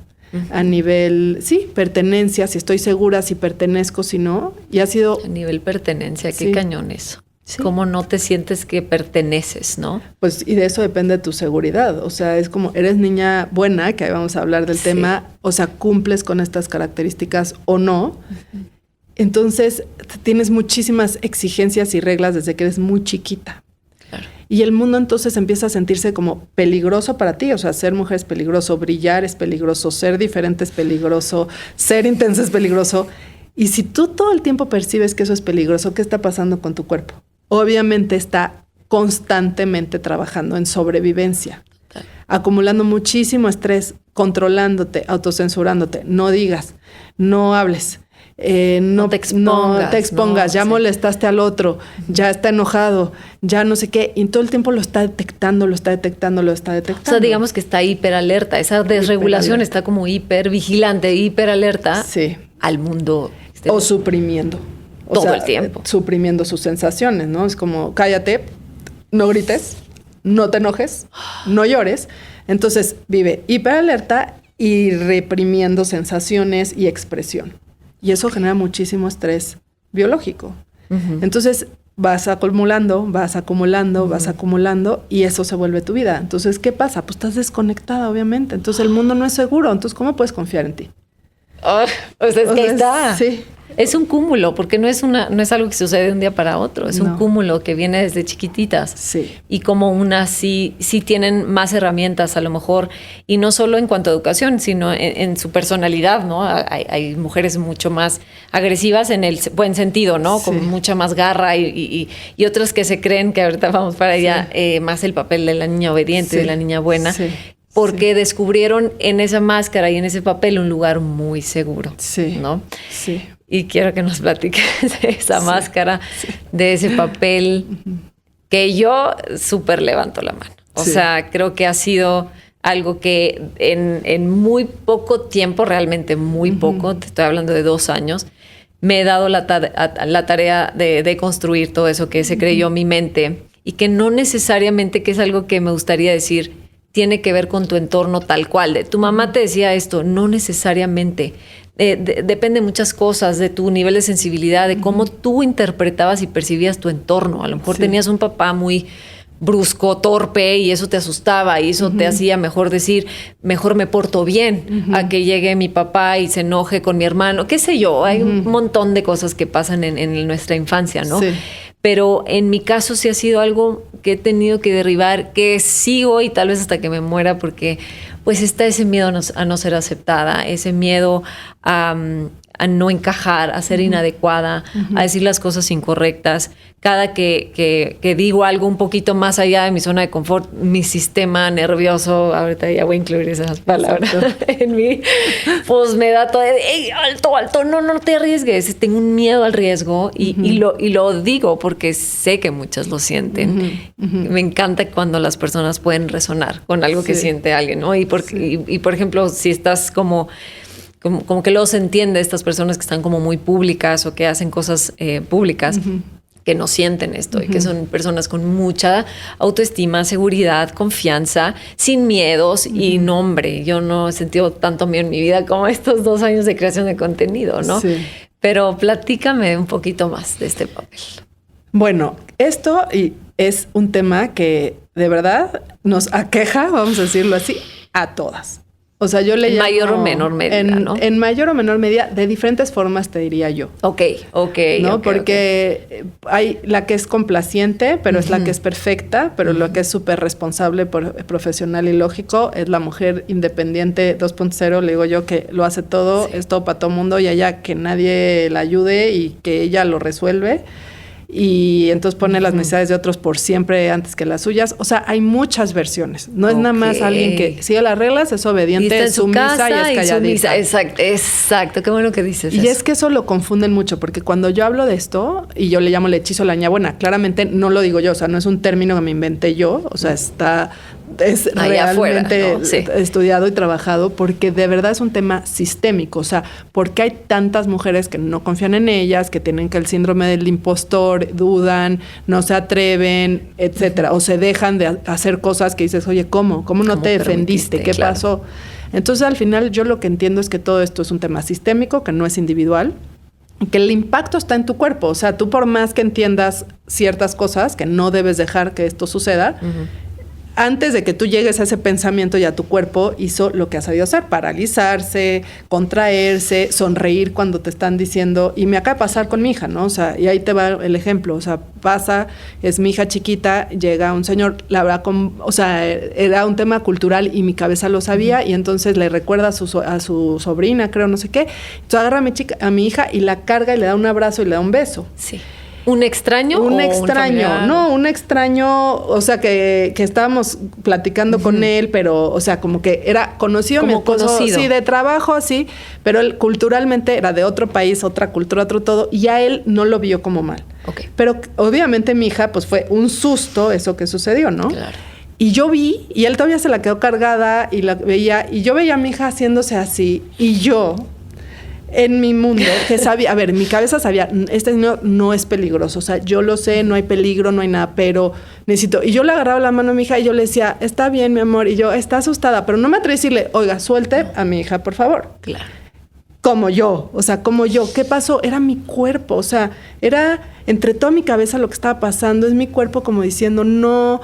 a nivel, pertenencia, si estoy segura, si pertenezco, si no, y ha sido... A nivel pertenencia, qué cañón eso. Sí. ¿Cómo no te sientes que perteneces, no? Pues, y de eso depende tu seguridad. O sea, es como, eres niña buena, que ahí vamos a hablar del tema, o sea, cumples con estas características o no. Entonces, tienes muchísimas exigencias y reglas desde que eres muy chiquita. Claro. Y el mundo entonces empieza a sentirse como peligroso para ti. O sea, ser mujer es peligroso, brillar es peligroso, ser diferente es peligroso, ser intensa es peligroso. Y si tú todo el tiempo percibes que eso es peligroso, ¿qué está pasando con tu cuerpo? Obviamente está constantemente trabajando en sobrevivencia, acumulando muchísimo estrés, controlándote, autocensurándote. No digas, no hables, no te expongas, ya molestaste al otro, ya está enojado, ya no sé qué. Y todo el tiempo lo está detectando. O sea, digamos que está hiperalerta. Esa desregulación está como hipervigilante, hiperalerta al mundo. O suprimiendo. Todo el tiempo. Suprimiendo sus sensaciones, ¿no? Es como, cállate, no grites, no te enojes, no llores. Entonces, vive hiperalerta y reprimiendo sensaciones y expresión. Y eso genera muchísimo estrés biológico. Entonces, vas acumulando y eso se vuelve tu vida. Entonces, ¿qué pasa? Pues estás desconectada, obviamente. Entonces, el mundo no es seguro. Entonces, ¿cómo puedes confiar en ti? O sea, es que está. Sí. Es un cúmulo, porque no es algo que sucede de un día para otro, es un cúmulo que viene desde chiquititas. Sí. Y como unas sí tienen más herramientas a lo mejor, y no solo en cuanto a educación, sino en su personalidad, ¿no? Hay mujeres mucho más agresivas en el buen sentido, ¿no? Con mucha más garra y otras que se creen que ahorita vamos para allá, más el papel de la niña obediente, de la niña buena. Sí. Porque descubrieron en esa máscara y en ese papel un lugar muy seguro, ¿no? Sí. Y quiero que nos platiques de esa máscara, de ese papel, que yo súper levanto la mano. O sea, creo que ha sido algo que en muy poco tiempo, realmente muy poco, te estoy hablando de 2 años, me he dado la tarea de construir todo eso que se creyó mi mente y que no necesariamente, que es algo que me gustaría decir, tiene que ver con tu entorno tal cual. Tu mamá te decía esto, no necesariamente. Depende de muchas cosas, de tu nivel de sensibilidad, de cómo tú interpretabas y percibías tu entorno. A lo mejor tenías un papá muy brusco, torpe, y eso te asustaba, y eso te hacía mejor decir, mejor me porto bien, a que llegue mi papá y se enoje con mi hermano, qué sé yo. Hay un montón de cosas que pasan en nuestra infancia, ¿no? Sí. Pero en mi caso sí ha sido algo que he tenido que derribar, que sigo y tal vez hasta que me muera, porque pues está ese miedo a no ser aceptada, ese miedo a no encajar, a ser inadecuada, a decir las cosas incorrectas. Cada que digo algo un poquito más allá de mi zona de confort, mi sistema nervioso, ahorita ya voy a incluir esas palabras en mí, pues me da todo de, ¡ey, alto! No te arriesgues. Tengo un miedo al riesgo y lo digo porque sé que muchas lo sienten. Me encanta cuando las personas pueden resonar con algo que siente alguien, ¿no? Y por ejemplo, si estás como que luego se entiende estas personas que están como muy públicas o que hacen cosas públicas, que no sienten esto y que son personas con mucha autoestima, seguridad, confianza, sin miedos y nombre. Yo no he sentido tanto miedo en mi vida como estos 2 años de creación de contenido, ¿no? Sí. Pero platícame un poquito más de este papel. Bueno, esto es un tema que de verdad nos aqueja, vamos a decirlo así, a todas. O sea, yo le llamo... Mayor o menor medida, ¿no? En mayor o menor medida, de diferentes formas, te diría yo. Ok. ¿No? Porque hay la que es complaciente, pero es la que es perfecta, pero lo que es súper responsable, profesional y lógico es la mujer independiente 2.0, le digo yo, que lo hace todo, es todo para todo mundo y allá que nadie la ayude y que ella lo resuelve. Y entonces pone las necesidades de otros por siempre antes que las suyas. O sea, hay muchas versiones. No es nada más alguien que sigue las reglas, es obediente, es sumisa y es calladita. Exacto. Qué bueno que dices y eso. Es que eso lo confunden mucho, porque cuando yo hablo de esto, y yo le llamo el hechizo de la niña buena, claramente no lo digo yo, o sea, no es un término que me inventé yo, o sea, es allá realmente afuera, ¿no? Sí. Estudiado y trabajado, porque de verdad es un tema sistémico. O sea, ¿por qué hay tantas mujeres que no confían en ellas, que tienen que el síndrome del impostor, dudan, no se atreven, etcétera? O se dejan de hacer cosas que dices, oye, ¿cómo no te defendiste? ¿Qué pasó? Entonces, al final, yo lo que entiendo es que todo esto es un tema sistémico, que no es individual, y que el impacto está en tu cuerpo. O sea, tú por más que entiendas ciertas cosas, que no debes dejar que esto suceda, antes de que tú llegues a ese pensamiento, ya tu cuerpo hizo lo que ha sabido hacer: paralizarse, contraerse, sonreír cuando te están diciendo. Y me acaba de pasar con mi hija, ¿no? O sea, y ahí te va el ejemplo. O sea, es mi hija chiquita, llega un señor, la verdad, o sea, era un tema cultural y mi cabeza lo sabía, y entonces le recuerda a su sobrina, creo, no sé qué. Entonces agarra a mi hija y la carga y le da un abrazo y le da un beso. Sí. ¿Un extraño? Un extraño, no, un extraño, o sea, que estábamos platicando con él, pero, o sea, como que era conocido, como mi esposo, conocido. Sí, de trabajo, sí, pero él culturalmente era de otro país, otra cultura, otro todo, y a él no lo vio como mal. Okay. Pero obviamente mi hija, pues fue un susto eso que sucedió, ¿no? Claro. Y yo vi, y él todavía se la quedó cargada, y la veía, y yo veía a mi hija haciéndose así, y yo... En mi mundo, que sabía, a ver, mi cabeza sabía, este niño no es peligroso, o sea, yo lo sé, no hay peligro, no hay nada, pero necesito. Y yo le agarraba la mano a mi hija y yo le decía, está bien, mi amor, y yo, está asustada, pero no me atreví a decirle, oiga, suelte a mi hija, por favor. Claro. Como yo, ¿qué pasó? Era mi cuerpo, o sea, era entre toda mi cabeza lo que estaba pasando, es mi cuerpo como diciendo, no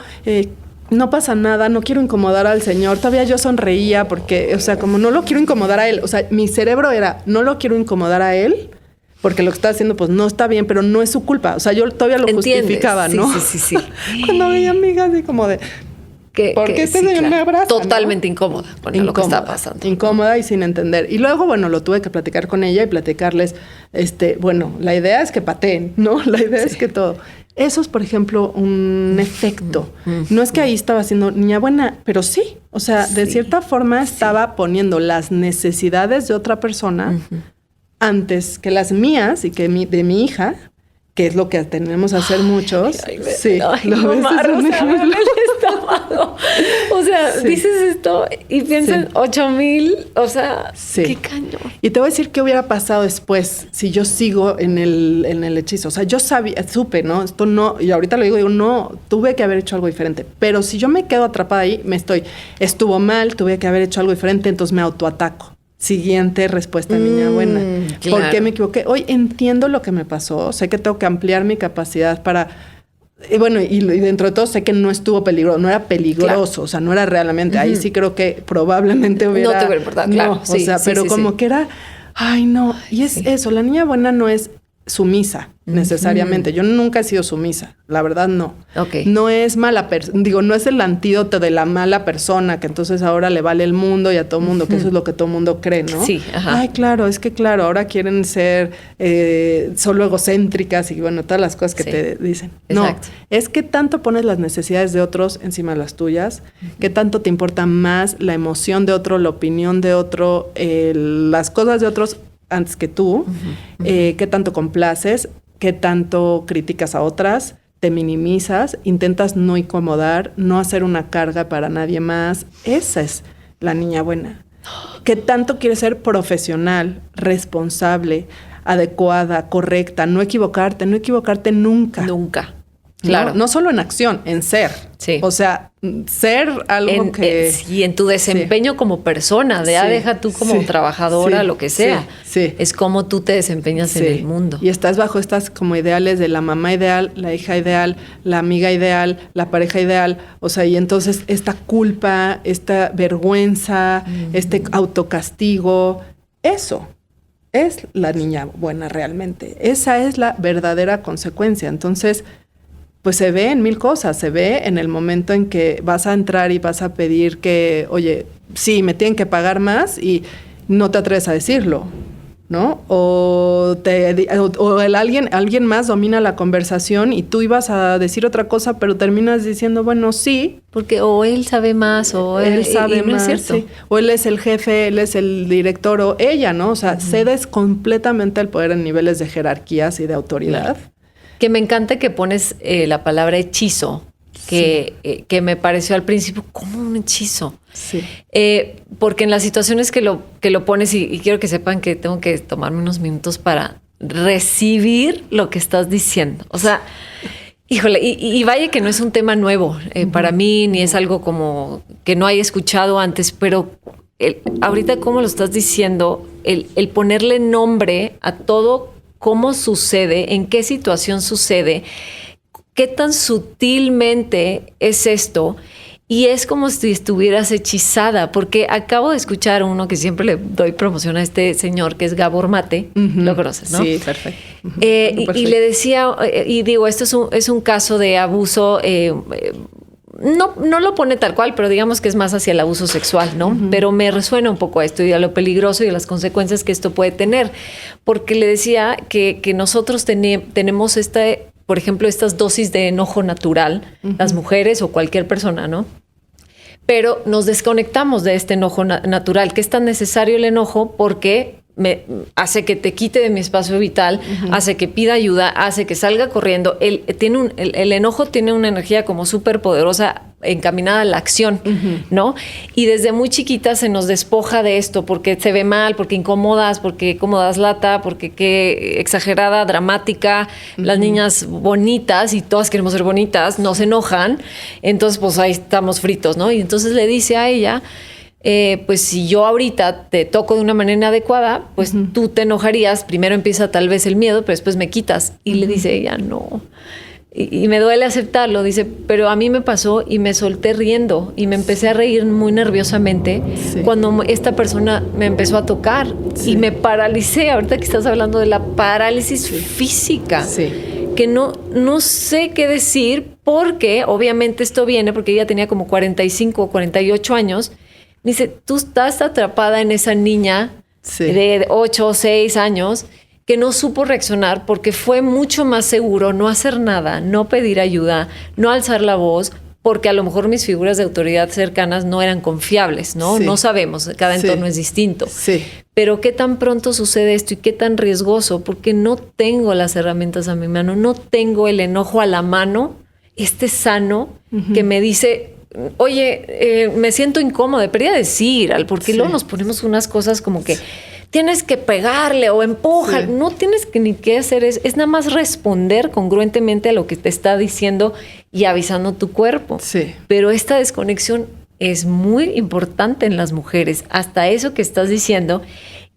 pasa nada, no quiero incomodar al señor. Todavía yo sonreía porque, o sea, como no lo quiero incomodar a él. O sea, mi cerebro era, no lo quiero incomodar a él porque lo que está haciendo pues no está bien, pero no es su culpa. O sea, yo todavía lo justificaba, ¿no? Sí. Cuando veía amigas así como de... porque este señor me abraza, totalmente, ¿no? Incómoda con lo que está pasando. Incómoda y sin entender. Y luego, bueno, lo tuve que platicar con ella y platicarles, bueno, la idea es que pateen, ¿no? La idea es que todo... Eso es, por ejemplo, un efecto. No es que ahí estaba haciendo niña buena, pero sí. O sea, de cierta forma estaba poniendo las necesidades de otra persona antes que las mías y que de mi hija, que es lo que tenemos a hacer muchos. Sí, o sea, dices esto y piensas en 8,000, o sea, qué cañón. Y te voy a decir qué hubiera pasado después si yo sigo en el hechizo. O sea, yo supe, ¿no? Esto no, y ahorita lo digo, no, tuve que haber hecho algo diferente. Pero si yo me quedo atrapada ahí, estuvo mal, tuve que haber hecho algo diferente, entonces me autoataco. Siguiente respuesta, niña buena. Claro. ¿Por qué me equivoqué? Hoy entiendo lo que me pasó. Sé que tengo que ampliar mi capacidad para... bueno, y dentro de todo sé que no estuvo peligroso. No era peligroso. Claro. O sea, no era realmente. Ahí sí creo que probablemente hubiera... No te hubiera importado, claro. Sí, o sea, pero como que era... Ay, no. Y es eso. La niña buena no es sumisa necesariamente. Yo nunca he sido sumisa, la verdad no. Okay. No es mala persona, no es el antídoto de la mala persona, que entonces ahora le vale el mundo y a todo mundo, que eso es lo que todo mundo cree, ¿no? Sí, ajá. Ay, claro, es que claro, ahora quieren ser solo egocéntricas y bueno, todas las cosas que te dicen. Exacto. No, es que tanto pones las necesidades de otros encima de las tuyas, que tanto te importa más la emoción de otro, la opinión de otro, las cosas de otros antes que tú, qué tanto complaces, qué tanto criticas a otras, te minimizas, intentas no incomodar, no hacer una carga para nadie más. Esa es la niña buena. Qué tanto quieres ser profesional, responsable, adecuada, correcta, no equivocarte nunca. Nunca. Claro. No solo en acción, en ser. Sí. O sea, ser algo que... Y en tu desempeño como persona, deja tú como trabajadora, lo que sea. Sí. Es como tú te desempeñas en el mundo. Y estás bajo estas como ideales de la mamá ideal, la hija ideal, la amiga ideal, la pareja ideal. O sea, y entonces esta culpa, esta vergüenza, este autocastigo, eso es la niña buena realmente. Esa es la verdadera consecuencia. Entonces... pues se ve en mil cosas, se ve en el momento en que vas a entrar y vas a pedir que, oye, sí, me tienen que pagar más y no te atreves a decirlo, ¿no? O alguien más domina la conversación y tú ibas a decir otra cosa, pero terminas diciendo, bueno, sí. Porque o él sabe más o él sabe no más, es cierto. sí. O él es el jefe, él es el director o ella, ¿no? O sea, cedes completamente el poder en niveles de jerarquías y de autoridad. Claro. Que me encanta que pones la palabra hechizo, que me pareció al principio como un hechizo. Sí. Porque en las situaciones que lo pones, y quiero que sepan que tengo que tomarme unos minutos para recibir lo que estás diciendo. O sea, híjole, y vaya que no es un tema nuevo para mí, ni es algo como que no haya escuchado antes, pero ahorita cómo lo estás diciendo, el ponerle nombre a todo, cómo sucede, en qué situación sucede, qué tan sutilmente es esto. Y es como si estuvieras hechizada, porque acabo de escuchar uno que siempre le doy promoción a este señor, que es Gabor Mate. Lo conoces, ¿no? Sí, perfecto. Perfecto. Y le decía, y digo, esto es un caso de abuso. No lo pone tal cual, pero digamos que es más hacia el abuso sexual, ¿no? Pero me resuena un poco a esto y a lo peligroso y a las consecuencias que esto puede tener. Porque le decía que nosotros tenemos por ejemplo, estas dosis de enojo natural, las mujeres o cualquier persona, ¿no? Pero nos desconectamos de este enojo natural, que es tan necesario el enojo porque hace que te quite de mi espacio vital, hace que pida ayuda, hace que salga corriendo. El enojo tiene una energía como súper poderosa encaminada a la acción, ¿no? Y desde muy chiquita se nos despoja de esto porque se ve mal, porque incomodas, porque como das lata, porque qué exagerada, dramática. Las niñas bonitas, y todas queremos ser bonitas, no se enojan. Entonces, pues ahí estamos fritos, ¿no? Y entonces le dice a ella... pues si yo ahorita te toco de una manera inadecuada, pues tú te enojarías. Primero empieza tal vez el miedo, pero después me quitas. Y le dice ella, no. Y me duele aceptarlo. Dice, pero a mí me pasó y me solté riendo. Y me empecé a reír muy nerviosamente cuando esta persona me empezó a tocar. Y me paralicé. Ahorita que estás hablando de la parálisis física. Que no sé qué decir, porque obviamente esto viene porque ella tenía como 45 o 48 años. Dice, tú estás atrapada en esa niña de 8 o 6 años que no supo reaccionar porque fue mucho más seguro no hacer nada, no pedir ayuda, no alzar la voz, porque a lo mejor mis figuras de autoridad cercanas no eran confiables, ¿no? No sabemos, cada entorno es distinto. Pero qué tan pronto sucede esto y qué tan riesgoso, porque no tengo las herramientas a mi mano, no tengo el enojo a la mano, sano, que me dice... Oye, me siento incómoda, debería decir, porque luego nos ponemos unas cosas como que tienes que pegarle o empujar. No tienes ni qué hacer, es nada más responder congruentemente a lo que te está diciendo y avisando tu cuerpo. Pero esta desconexión es muy importante en las mujeres, hasta eso que estás diciendo,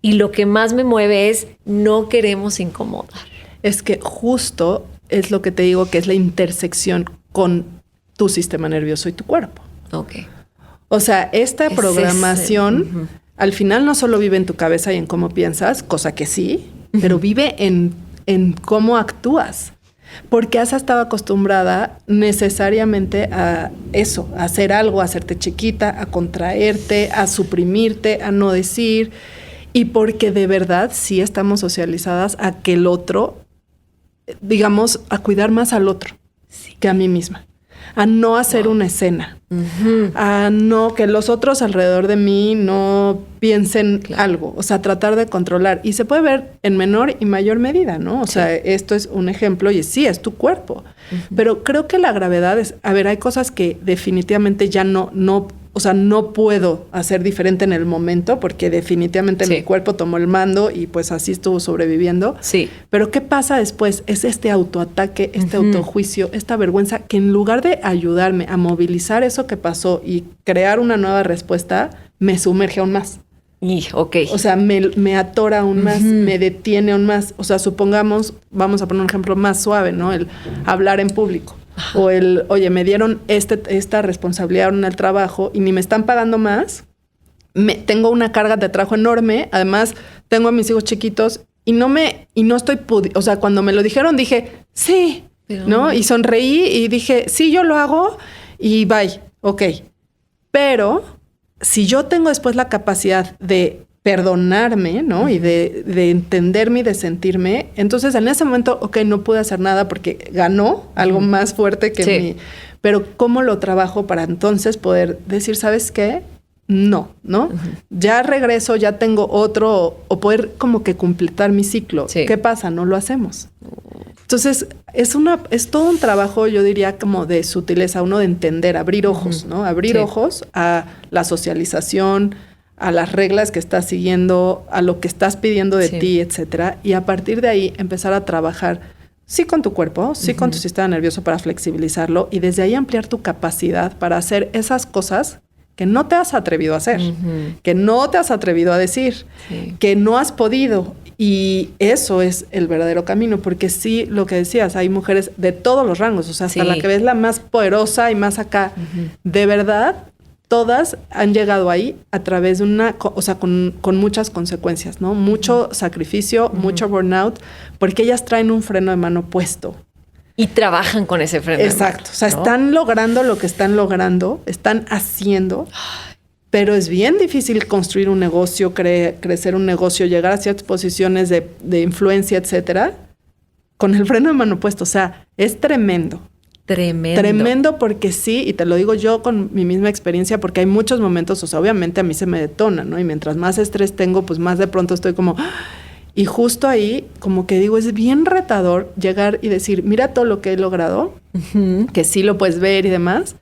y lo que más me mueve es no queremos incomodar. Es que justo es lo que te digo, que es la intersección con tu sistema nervioso y tu cuerpo. O sea, esta programación al final no solo vive en tu cabeza y en cómo piensas, cosa que sí, pero vive en en cómo actúas. Porque has estado acostumbrada necesariamente a eso, a hacer algo, a hacerte chiquita, a contraerte, a suprimirte, a no decir. Y porque de verdad sí estamos socializadas a que el otro, digamos, a cuidar más al otro que a mí misma. A no hacer una escena. A no, que los otros alrededor de mí no piensen algo. O sea, tratar de controlar. Y se puede ver en menor y mayor medida, ¿no? O sea, esto es un ejemplo y sí, es tu cuerpo. Pero creo que la gravedad es, a ver, hay cosas que definitivamente ya no, o sea, no puedo hacer diferente en el momento porque definitivamente mi cuerpo tomó el mando y pues así estuvo sobreviviendo. Sí. Pero ¿qué pasa después? Es este autoataque, este autojuicio, esta vergüenza que en lugar de ayudarme a movilizar eso que pasó y crear una nueva respuesta, me sumerge aún más. O sea, me atora aún más, me detiene aún más. O sea, supongamos, vamos a poner un ejemplo más suave, ¿no? El hablar en público. O oye, me dieron esta responsabilidad en el trabajo y ni me están pagando más. Tengo una carga de trabajo enorme. Además, tengo a mis hijos chiquitos y no estoy o sea, cuando me lo dijeron dije, sí, ¿no? Y sonreí y dije, sí, yo lo hago y bye, ok. Pero si yo tengo después la capacidad de perdonarme, ¿no? Y de entenderme y de sentirme. Entonces, en ese momento, ok, no pude hacer nada porque ganó algo más fuerte que mí. Pero ¿cómo lo trabajo para entonces poder decir, ¿sabes qué? No. Ya regreso, ya tengo otro, o poder como que completar mi ciclo. ¿Qué pasa? No lo hacemos. Entonces, es todo un trabajo, yo diría, como de sutileza, uno de entender, abrir ojos, ¿no? Abrir ojos a la socialización, a las reglas que estás siguiendo, a lo que estás pidiendo de ti, etcétera. Y a partir de ahí empezar a trabajar, sí con tu cuerpo, sí con tu sistema nervioso para flexibilizarlo y desde ahí ampliar tu capacidad para hacer esas cosas que no te has atrevido a hacer, que no te has atrevido a decir, que no has podido. Y eso es el verdadero camino, porque sí, lo que decías, hay mujeres de todos los rangos, o sea, hasta la que ves la más poderosa y más acá. De verdad, todas han llegado ahí a través de con muchas consecuencias, ¿no? Mucho sacrificio, mucho burnout, porque ellas traen un freno de mano puesto. Y trabajan con ese freno de mano. Exacto. O sea, están logrando lo que están logrando, están haciendo, pero es bien difícil construir un negocio, crecer un negocio, llegar a ciertas posiciones de influencia, etcétera, con el freno de mano puesto. O sea, es tremendo. Tremendo porque sí, y te lo digo yo con mi misma experiencia, porque hay muchos momentos, o sea, obviamente a mí se me detona, ¿no? Y mientras más estrés tengo, pues más de pronto estoy como... Y justo ahí, como que digo, es bien retador llegar y decir, mira todo lo que he logrado, que sí lo puedes ver y demás,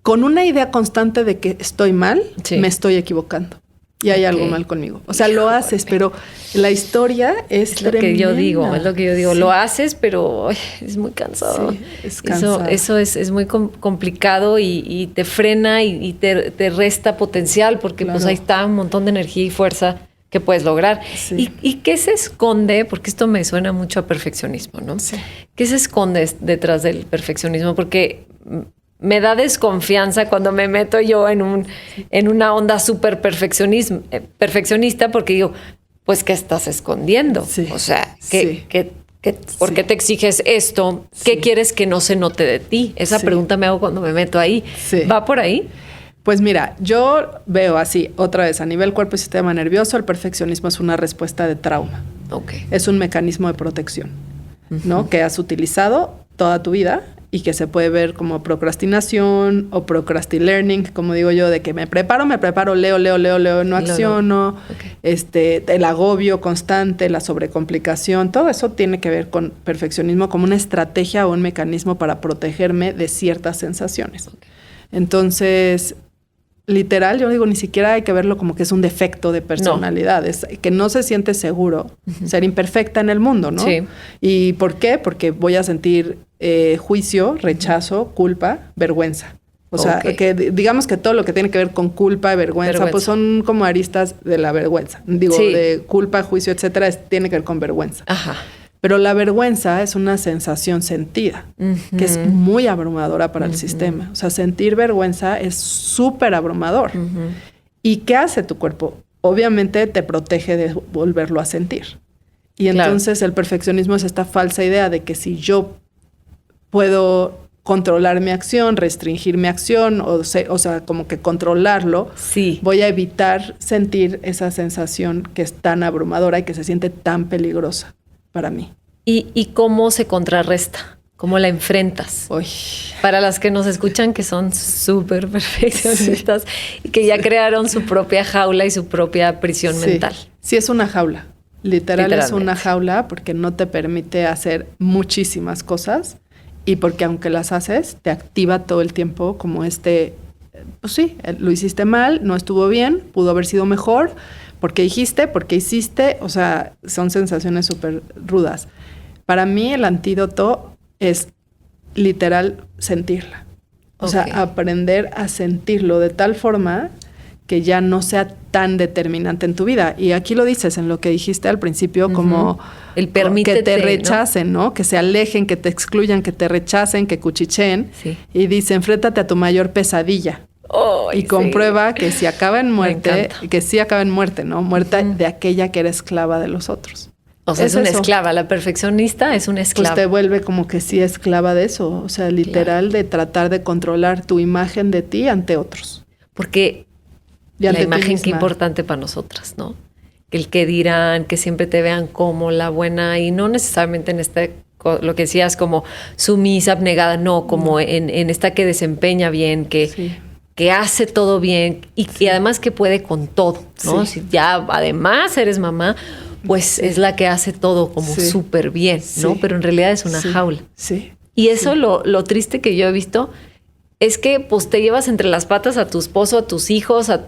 con una idea constante de que estoy mal, me estoy equivocando. Y hay algo mal conmigo. O sea, lo haces, pero la historia es lo que yo digo, es lo que yo digo. Lo haces, pero es muy cansado. Sí, es cansado. Eso es muy complicado y te frena y te resta potencial porque pues ahí está un montón de energía y fuerza que puedes lograr. Sí. ¿Y qué se esconde? Porque esto me suena mucho a perfeccionismo, ¿no? Sí. ¿Qué se esconde detrás del perfeccionismo? Porque me da desconfianza cuando me meto yo en una onda súper perfeccionista porque digo, pues, ¿qué estás escondiendo? Sí. O sea, ¿por qué te exiges esto? ¿Qué quieres que no se note de ti? Esa pregunta me hago cuando me meto ahí. Sí. ¿Va por ahí? Pues mira, yo veo así, otra vez, a nivel cuerpo y sistema nervioso, el perfeccionismo es una respuesta de trauma. Es un mecanismo de protección, ¿no? Que has utilizado toda tu vida y que se puede ver como procrastinación o procrasti-learning, como digo yo, de que me preparo, leo, no acciono, el agobio constante, la sobrecomplicación, todo eso tiene que ver con perfeccionismo como una estrategia o un mecanismo para protegerme de ciertas sensaciones. Entonces, literal, yo digo, ni siquiera hay que verlo como que es un defecto de personalidad, es que no se siente seguro ser imperfecta en el mundo, ¿no? Sí. ¿Y por qué? Porque voy a sentir juicio, rechazo, culpa, vergüenza. O sea, que digamos que todo lo que tiene que ver con culpa y vergüenza, pues son como aristas de la vergüenza. Digo, de culpa, juicio, etcétera, tiene que ver con vergüenza. Ajá. Pero la vergüenza es una sensación sentida, que es muy abrumadora para el sistema. O sea, sentir vergüenza es súper abrumador. ¿Y qué hace tu cuerpo? Obviamente te protege de volverlo a sentir. Y entonces el perfeccionismo es esta falsa idea de que si yo puedo controlar mi acción, restringir mi acción, o sea, como que controlarlo, voy a evitar sentir esa sensación que es tan abrumadora y que se siente tan peligrosa para mí. ¿Y cómo se contrarresta? ¿Cómo la enfrentas? Uy. Para las que nos escuchan que son súper perfeccionistas y que ya crearon su propia jaula y su propia prisión mental. Sí, es una jaula. Literal es una jaula porque no te permite hacer muchísimas cosas y porque aunque las haces, te activa todo el tiempo como pues sí, lo hiciste mal, no estuvo bien, pudo haber sido mejor, porque dijiste, porque hiciste, o sea, son sensaciones súper rudas. Para mí el antídoto es literal sentirla. O sea, aprender a sentirlo de tal forma que ya no sea tan determinante en tu vida. Y aquí lo dices en lo que dijiste al principio, como el permítete, que te rechacen, ¿no? Que se alejen, que te excluyan, que te rechacen, que cuchicheen. Sí. Y dice, enfréntate a tu mayor pesadilla. Y comprueba que si acaba en muerte, que sí acaba en muerte, ¿no? Muerte de aquella que era esclava de los otros. O sea, es una esclava. La perfeccionista es una esclava. Pues te vuelve como que sí esclava de eso. O sea, literal de tratar de controlar tu imagen de ti ante otros. Porque la imagen qué importante para nosotras, ¿no? El que dirán, que siempre te vean como la buena y no necesariamente en lo que decías como sumisa, abnegada, no, como en esta que desempeña bien, que hace todo bien y además que puede con todo, ¿no? Si ya además eres mamá, pues es la que hace todo como súper bien, ¿no? Pero en realidad es una jaula. Sí. Y eso lo triste que yo he visto es que pues te llevas entre las patas a tu esposo, a tus hijos, a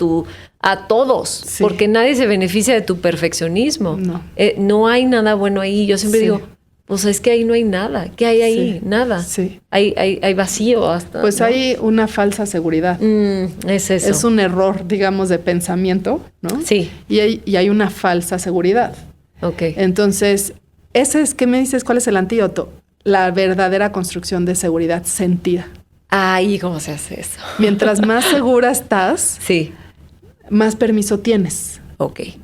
todos, porque nadie se beneficia de tu perfeccionismo. No. No hay nada bueno ahí. Yo siempre digo, pues es que ahí no hay nada. ¿Qué hay ahí? Nada. Sí. Hay vacío hasta. Pues ¿no? Hay una falsa seguridad. Es eso. Es un error, digamos, de pensamiento, ¿no? Sí. Y hay una falsa seguridad. Entonces, ese es, ¿qué me dices? ¿Cuál es el antídoto? La verdadera construcción de seguridad sentida. Ay, ¿cómo se hace eso? Mientras más segura estás, más permiso tienes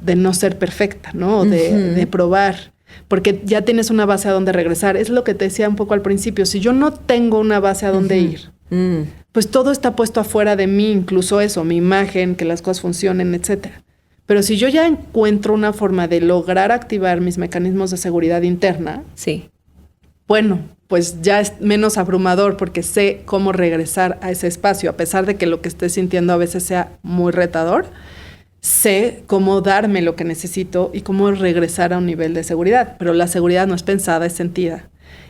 de no ser perfecta, ¿no? De probar, porque ya tienes una base a donde regresar. Es lo que te decía un poco al principio. Si yo no tengo una base a donde ir, pues todo está puesto afuera de mí, incluso eso, mi imagen, que las cosas funcionen, etcétera. Pero si yo ya encuentro una forma de lograr activar mis mecanismos de seguridad interna, bueno, pues ya es menos abrumador porque sé cómo regresar a ese espacio. A pesar de que lo que esté sintiendo a veces sea muy retador, sé cómo darme lo que necesito y cómo regresar a un nivel de seguridad. Pero la seguridad no es pensada, es sentida.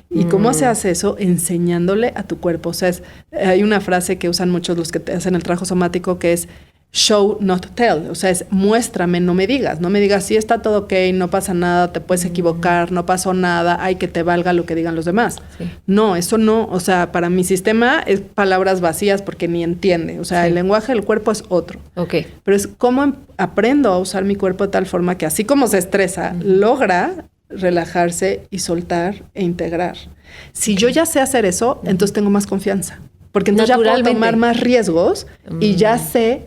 ¿Y cómo se hace eso? Enseñándole a tu cuerpo. O sea, hay una frase que usan muchos los que te hacen el trabajo somático que es show, not tell. O sea, es muéstrame, no me digas. No me digas, sí, está todo ok, no pasa nada, te puedes equivocar, no pasó nada, hay que te valga lo que digan los demás. No, eso no. O sea, para mi sistema es palabras vacías porque ni entiende. O sea, el lenguaje del cuerpo es otro. Pero es cómo aprendo a usar mi cuerpo de tal forma que así como se estresa, logra relajarse y soltar e integrar. Si yo ya sé hacer eso, entonces tengo más confianza. Porque entonces ya puedo tomar más riesgos y ya sé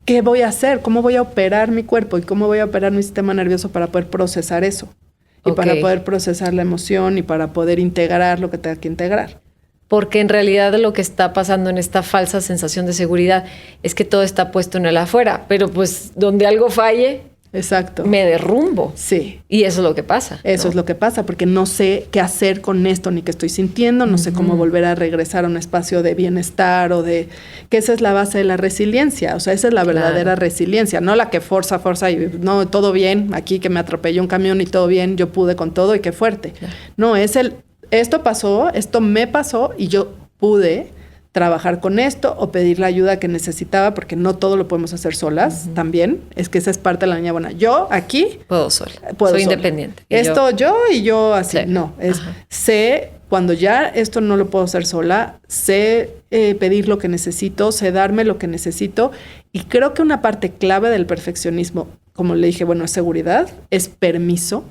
qué voy a hacer, cómo voy a operar mi cuerpo y cómo voy a operar mi sistema nervioso para poder procesar eso. Y para poder procesar la emoción y para poder integrar lo que tenga que integrar. Porque en realidad lo que está pasando en esta falsa sensación de seguridad es que todo está puesto en el afuera, pero pues donde algo falle, me derrumbo. Sí. Y eso es lo que pasa. Eso es lo que pasa, porque no sé qué hacer con esto, ni qué estoy sintiendo, no sé cómo volver a regresar a un espacio de bienestar o de... que esa es la base de la resiliencia, o sea, esa es la verdadera resiliencia, no la que forza y no, todo bien, aquí que me atropelló un camión y todo bien, yo pude con todo y qué fuerte. No, es esto pasó, esto me pasó y yo pude trabajar con esto o pedir la ayuda que necesitaba, porque no todo lo podemos hacer solas también. Es que esa es parte de la niña buena. Yo aquí... Puedo sola. Soy independiente. Esto yo y yo así. No, sé cuando ya esto no lo puedo hacer sola, sé pedir lo que necesito, sé darme lo que necesito. Y creo que una parte clave del perfeccionismo, como le dije, bueno, es seguridad, es permiso.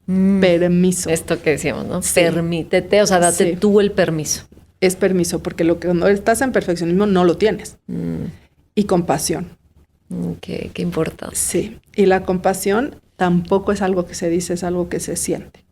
Permiso. Esto que decíamos, ¿no? Permítete, o sea, date tú el permiso. Es permiso, porque cuando estás en perfeccionismo no lo tienes. Y compasión. Qué importante. Sí, y la compasión tampoco es algo que se dice, es algo que se siente.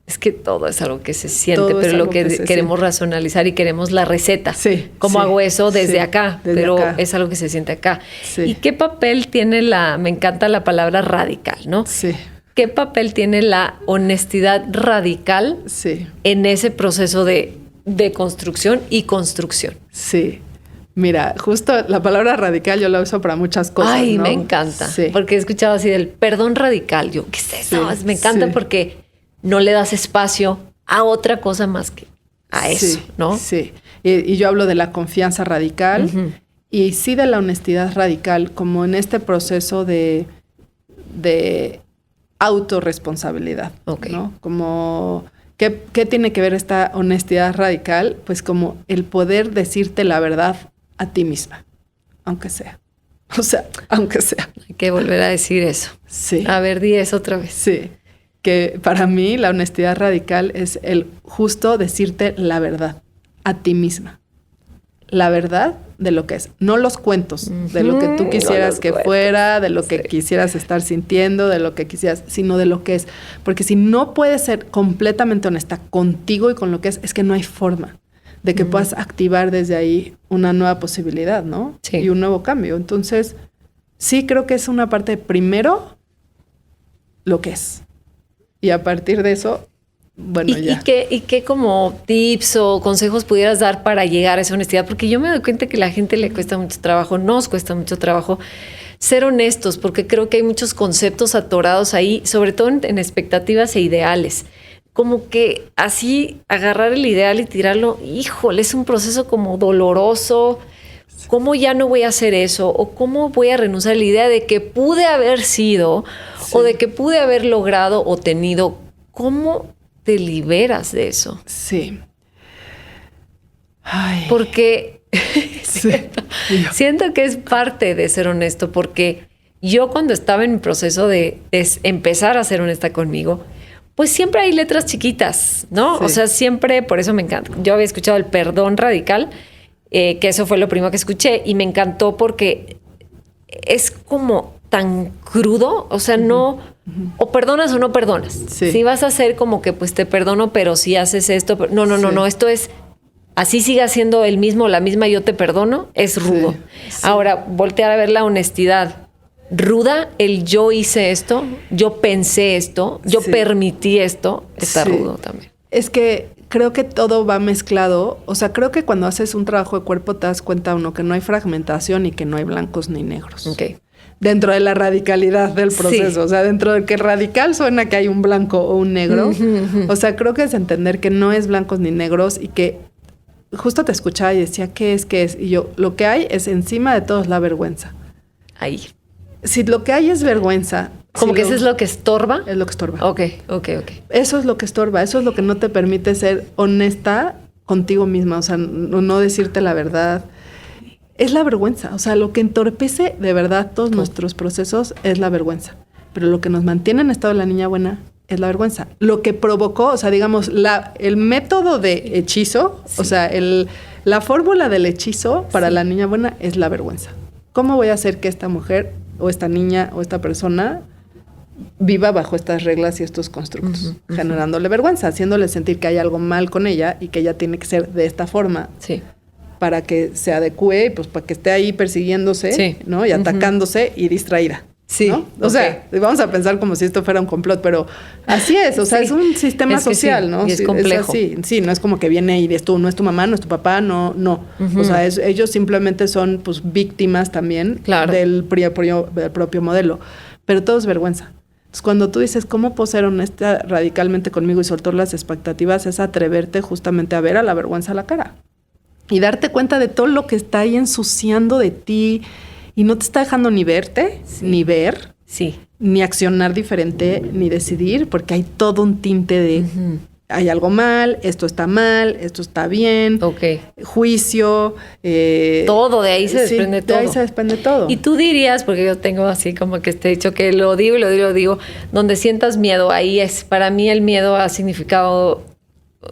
Es que todo es algo que se siente, Todo pero lo que queremos siente. racionalizar y queremos la receta. Sí. ¿Cómo hago eso desde acá? Desde pero acá. es algo que se siente acá. Sí. ¿Y qué papel tiene me encanta la palabra radical, ¿no? Sí. ¿Qué papel tiene la honestidad radical Sí. en ese proceso de construcción y construcción? Sí. Mira, justo la palabra radical yo la uso para muchas cosas. Ay, ¿no? me encanta. Sí. Porque he escuchado así del perdón radical. Yo, ¿qué es eso? Sí, Me encanta sí. porque no le das espacio a otra cosa más que a eso, Sí, ¿no? Sí. Y yo hablo de la confianza radical y sí de la honestidad radical, como en este proceso de autorresponsabilidad. Ok. ¿No? Como, ¿qué tiene que ver esta honestidad radical? Pues como el poder decirte la verdad a ti misma, aunque sea. O sea, aunque sea. Hay que volver a decir eso. Sí. A ver, di eso otra vez. Sí. Que para mí la honestidad radical es el justo decirte la verdad a ti misma. La verdad de lo que es, no los cuentos de lo que tú quisieras no que cuentos. fuera, de lo que quisieras estar sintiendo, de lo que quisieras, sino de lo que es. Porque si no puedes ser completamente honesta contigo y con lo que es que no hay forma de que puedas activar desde ahí una nueva posibilidad, ¿no? Sí. Y un nuevo cambio. Entonces, sí creo que es una parte, primero, lo que es. Y a partir de eso, bueno, ya. ¿Y qué como tips o consejos pudieras dar para llegar a esa honestidad? Porque yo me doy cuenta que a la gente le cuesta mucho trabajo, nos cuesta mucho trabajo ser honestos, porque creo que hay muchos conceptos atorados ahí, sobre todo en expectativas e ideales. Como que así agarrar el ideal y tirarlo, híjole, es un proceso como doloroso. ¿Cómo ya no voy a hacer eso? ¿O cómo voy a renunciar a la idea de que pude haber sido o de que pude haber logrado o tenido? ¿Cómo te liberas de eso? Sí. Ay. Porque Sí. siento que es parte de ser honesto, porque yo cuando estaba en mi proceso de empezar a ser honesta conmigo, pues siempre hay letras chiquitas, ¿no? Sí. O sea, siempre, por eso me encanta. Yo había escuchado el perdón radical, que eso fue lo primero que escuché y me encantó porque es como tan crudo, o sea, no, o perdonas o no perdonas. Sí. Si vas a hacer como que pues te perdono, pero si haces esto, no, esto es, así siga siendo el mismo, la misma yo te perdono, es rudo. Sí. Ahora, voltear a ver la honestidad. Ruda, el yo hice esto, yo pensé esto, yo permití esto, está rudo también. Es que creo que todo va mezclado. O sea, creo que cuando haces un trabajo de cuerpo te das cuenta, uno, que no hay fragmentación y que no hay blancos ni negros. Ok. Dentro de la radicalidad del proceso. Sí. O sea, dentro de que radical suena que hay un blanco o un negro. O sea, creo que es entender que no es blancos ni negros y que justo te escuchaba y decía, ¿qué es? ¿Qué es? Y yo, lo que hay es encima de todo es la vergüenza. Ahí. Si lo que hay es vergüenza. Como si que eso es lo que estorba. Es lo que estorba. Ok. Eso es lo que estorba, eso es lo que no te permite ser honesta contigo misma, o sea, no decirte la verdad. Es la vergüenza, o sea, lo que entorpece de verdad todos nuestros procesos es la vergüenza. Pero lo que nos mantiene en estado de la niña buena es la vergüenza. Lo que provocó, o sea, digamos, el método de hechizo, o sea, la fórmula del hechizo para la niña buena es la vergüenza. ¿Cómo voy a hacer que esta mujer o esta niña o esta persona viva bajo estas reglas y estos constructos, generándole vergüenza, haciéndole sentir que hay algo mal con ella y que ella tiene que ser de esta forma para que se adecue y pues para que esté ahí persiguiéndose, ¿no? Y atacándose y distraída. Sí. ¿No? O sea, vamos a pensar como si esto fuera un complot, pero así es, o sea, es un sistema social, ¿no? Y es complejo. Es así. Sí, no es como que viene y dices tú, no es tu mamá, no es tu papá, no. O sea, ellos simplemente son pues víctimas también del propio modelo, pero todo es vergüenza. Entonces, cuando tú dices, ¿cómo puedo ser honesta radicalmente conmigo y soltar las expectativas? Es atreverte justamente a ver a la vergüenza a la cara y darte cuenta de todo lo que está ahí ensuciando de ti y no te está dejando ni verte, ni ver, ni accionar diferente, ni decidir, porque hay todo un tinte de hay algo mal, esto está bien, juicio. Todo, de ahí se desprende todo. De ahí se desprende todo. Y tú dirías, porque yo tengo así como que este dicho que lo digo, donde sientas miedo, ahí es. Para mí el miedo ha significado,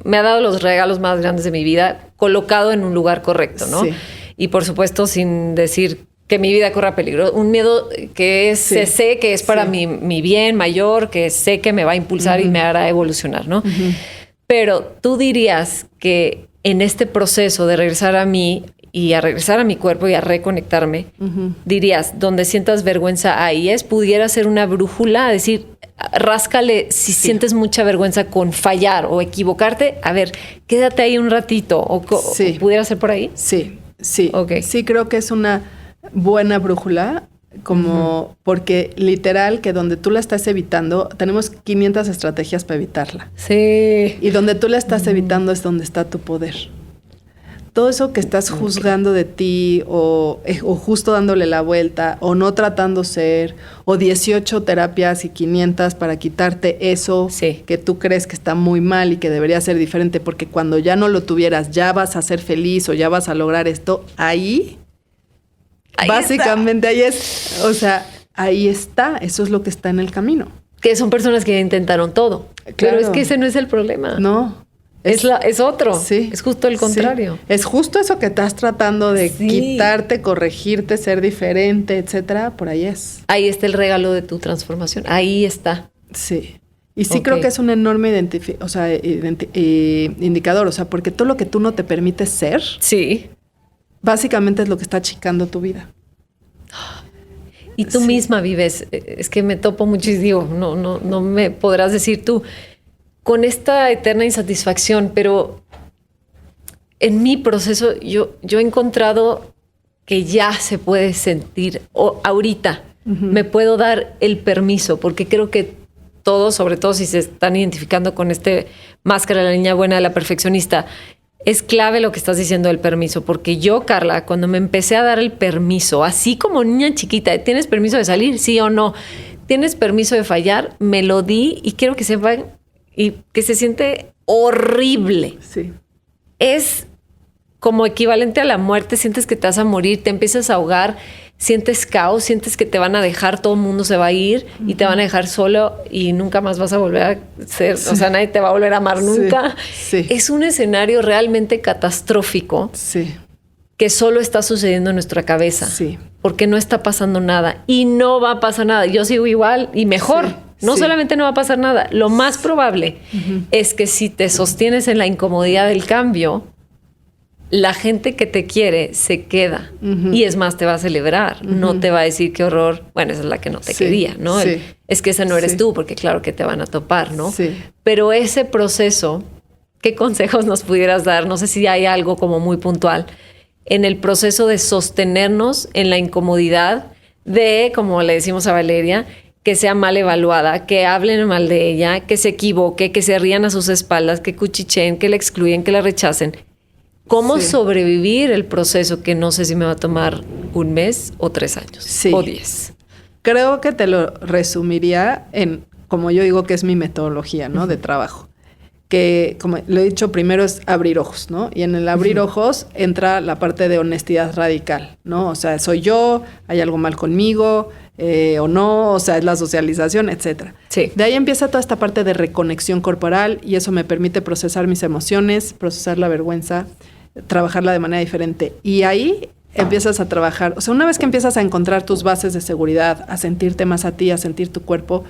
me ha dado los regalos más grandes de mi vida, colocado en un lugar correcto, ¿no? Sí. Y por supuesto, sin decir que mi vida corra peligro, un miedo que es, Sí. sé que es para mi bien mayor, que sé que me va a impulsar y me hará evolucionar, ¿no? Pero tú dirías que en este proceso de regresar a mí y a regresar a mi cuerpo y a reconectarme, dirías, donde sientas vergüenza, ahí pudiera ser una brújula, decir, ráscale si sientes mucha vergüenza con fallar o equivocarte, a ver, quédate ahí un ratito, o pudiera ser por ahí. Sí. Okay. Sí, creo que es una buena brújula, como porque literal que donde tú la estás evitando, tenemos 500 estrategias para evitarla. Sí. Y donde tú la estás evitando es donde está tu poder. Todo eso que estás juzgando de ti o justo dándole la vuelta o no tratando ser o 18 terapias y 500 para quitarte eso que tú crees que está muy mal y que debería ser diferente porque cuando ya no lo tuvieras ya vas a ser feliz o ya vas a lograr esto, ahí básicamente está. Ahí es, o sea, ahí está, eso es lo que está en el camino. Que son personas que intentaron todo, claro. Pero es que ese no es el problema. No. Es otro, sí, es justo el contrario. Sí. Es justo eso que estás tratando de quitarte, corregirte, ser diferente, etcétera, por ahí es. Ahí está el regalo de tu transformación, ahí está. Sí, y sí creo que es un enorme indicador, o sea, porque todo lo que tú no te permites ser, básicamente es lo que está achicando tu vida. Y tú misma vives, es que me topo muchísimo, no me podrás decir tú, con esta eterna insatisfacción, pero en mi proceso yo he encontrado que ya se puede sentir, o ahorita me puedo dar el permiso, porque creo que todos, sobre todo si se están identificando con este máscara de la niña buena, de la perfeccionista, es clave lo que estás diciendo del permiso, porque yo, Carla, cuando me empecé a dar el permiso, así como niña chiquita, ¿tienes permiso de salir? ¿Sí o no? ¿Tienes permiso de fallar? Me lo di y quiero que sepan y que se siente horrible. Sí. Es como equivalente a la muerte, sientes que te vas a morir, te empiezas a ahogar, sientes caos, sientes que te van a dejar, todo el mundo se va a ir y te van a dejar solo y nunca más vas a volver a ser, o sea, nadie te va a volver a amar nunca. Sí. Es un escenario realmente catastrófico que solo está sucediendo en nuestra cabeza, porque no está pasando nada y no va a pasar nada. Yo sigo igual y mejor. No solamente no va a pasar nada, lo más probable es que si te sostienes en la incomodidad del cambio, la gente que te quiere se queda y es más, te va a celebrar, no te va a decir qué horror, bueno, esa es la que no te quería, ¿no? Es que ese no eres tú, porque claro que te van a topar, ¿no? Pero ese proceso, ¿qué consejos nos pudieras dar? No sé si hay algo como muy puntual en el proceso de sostenernos en la incomodidad de, como le decimos a Valeria, que sea mal evaluada, que hablen mal de ella, que se equivoque, que se rían a sus espaldas, que cuchicheen, que la excluyen, que la rechacen. ¿Cómo sobrevivir el proceso que no sé si me va a tomar 1 mes o 3 años o 10? Creo que te lo resumiría en, como yo digo que es mi metodología, ¿no? De trabajo. Que, como lo he dicho, primero es abrir ojos, ¿no? Y en el abrir ojos entra la parte de honestidad radical, ¿no? O sea, soy yo, hay algo mal conmigo, o no, o sea, es la socialización, etcétera. De ahí empieza toda esta parte de reconexión corporal y eso me permite procesar mis emociones, procesar la vergüenza, trabajarla de manera diferente. Y ahí empiezas a trabajar, o sea, una vez que empiezas a encontrar tus bases de seguridad, a sentirte más a ti, a sentir tu cuerpo,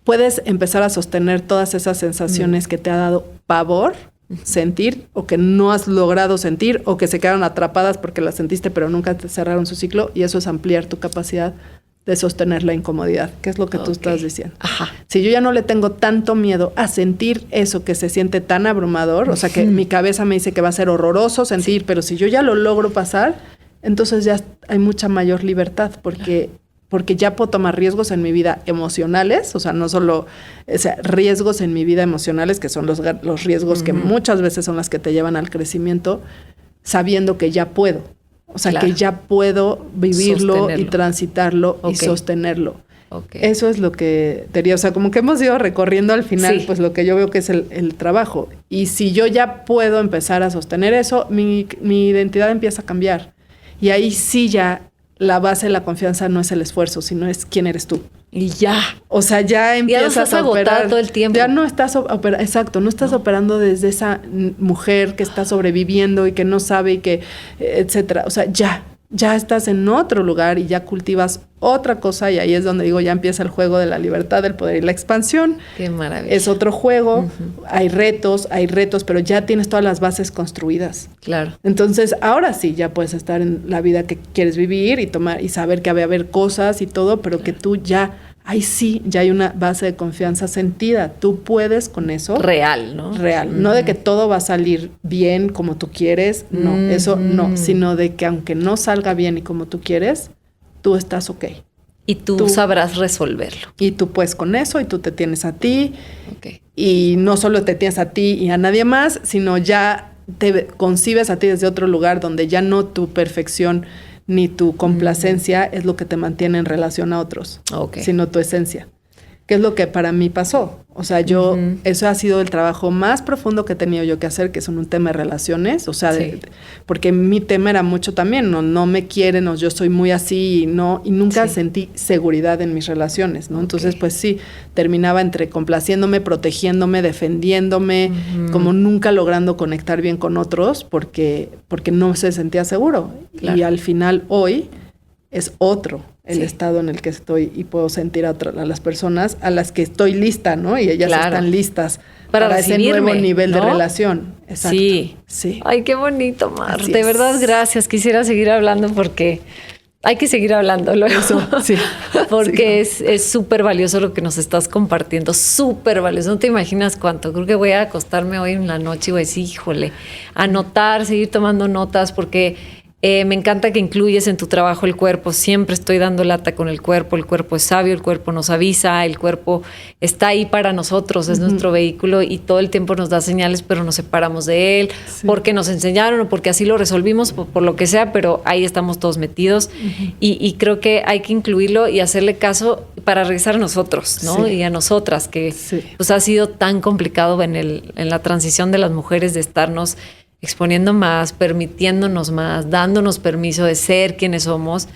puedes empezar a sostener todas esas sensaciones que te ha dado pavor sentir o que no has logrado sentir o que se quedaron atrapadas porque las sentiste pero nunca te cerraron su ciclo, y eso es ampliar tu capacidad de sostener la incomodidad, que es lo que tú estás diciendo. Si yo ya no le tengo tanto miedo a sentir eso que se siente tan abrumador, o sea que mi cabeza me dice que va a ser horroroso sentir, pero si yo ya lo logro pasar, entonces ya hay mucha mayor libertad porque ya puedo tomar riesgos en mi vida emocionales, o sea, no solo riesgos en mi vida emocionales, que son los riesgos que muchas veces son las que te llevan al crecimiento, sabiendo que ya puedo. O sea, que ya puedo vivirlo y transitarlo y sostenerlo. Eso es lo que diría. O sea, como que hemos ido recorriendo al final, pues lo que yo veo que es el trabajo. Y si yo ya puedo empezar a sostener eso, mi identidad empieza a cambiar. Y ahí sí ya la base de la confianza no es el esfuerzo, sino es quién eres tú. Y ya. O sea, ya empiezas a operar todo el tiempo. Ya no estás exacto, no estás operando desde esa mujer que está sobreviviendo y que no sabe y que, etcétera. O sea, ya ya estás en otro lugar y ya cultivas otra cosa, y ahí es donde digo, ya empieza el juego de la libertad, el poder y la expansión. Qué maravilla. Es otro juego, hay retos, pero ya tienes todas las bases construidas. Claro. Entonces, ahora sí, ya puedes estar en la vida que quieres vivir y tomar y saber que va a haber cosas y todo, pero que tú ya, ahí sí, ya hay una base de confianza sentida. Tú puedes con eso. Real, ¿no? Real. No de que todo va a salir bien como tú quieres, no, eso no, sino de que aunque no salga bien y como tú quieres, tú estás ok. Y tú sabrás resolverlo. Y tú puedes con eso, y tú te tienes a ti. Okay. Y no solo te tienes a ti y a nadie más, sino ya te concibes a ti desde otro lugar donde ya no tu perfección ni tu complacencia es lo que te mantiene en relación a otros, sino tu esencia. ¿Qué es lo que para mí pasó? O sea, yo, eso ha sido el trabajo más profundo que he tenido yo que hacer, que es un tema de relaciones, o sea, porque mi tema era mucho también, no me quieren, o yo soy muy así, y nunca sentí seguridad en mis relaciones, ¿no? Entonces, pues sí, terminaba entre complaciéndome, protegiéndome, defendiéndome, como nunca logrando conectar bien con otros, porque no se sentía seguro. Claro. Y al final, hoy, es otro el estado en el que estoy, y puedo sentir a las personas a las que estoy lista, ¿no? Y ellas están listas para ese nuevo nivel, ¿no?, de relación. Exacto. Sí. Ay, qué bonito, Mar. Así de verdad, gracias. Quisiera seguir hablando porque hay que seguir hablándolo. Eso, sí. Porque es súper valioso lo que nos estás compartiendo. Súper valioso. No te imaginas cuánto. Creo que voy a acostarme hoy en la noche y voy a decir, híjole, anotar, seguir tomando notas, porque me encanta que incluyes en tu trabajo el cuerpo. Siempre estoy dando lata con el cuerpo. El cuerpo es sabio, el cuerpo nos avisa, el cuerpo está ahí para nosotros, es nuestro vehículo, y todo el tiempo nos da señales, pero nos separamos de él, porque nos enseñaron o porque así lo resolvimos, por lo que sea, pero ahí estamos todos metidos. Y creo que hay que incluirlo y hacerle caso para regresar a nosotros, ¿no? Y a nosotras, que pues ha sido tan complicado en la transición de las mujeres, de estarnos exponiendo más, permitiéndonos más, dándonos permiso de ser quienes somos,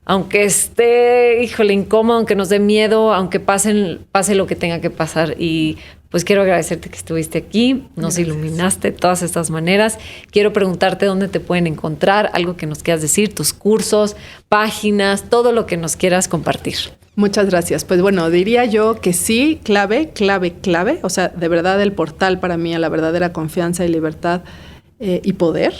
aunque esté, híjole, incómodo, aunque nos dé miedo, aunque pase lo que tenga que pasar. Y pues quiero agradecerte que estuviste aquí, nos iluminaste de todas estas maneras. Quiero preguntarte dónde te pueden encontrar, algo que nos quieras decir, tus cursos, páginas, todo lo que nos quieras compartir. Muchas gracias. Pues bueno, diría yo que sí, clave. O sea, de verdad el portal para mí a la verdadera confianza y libertad y poder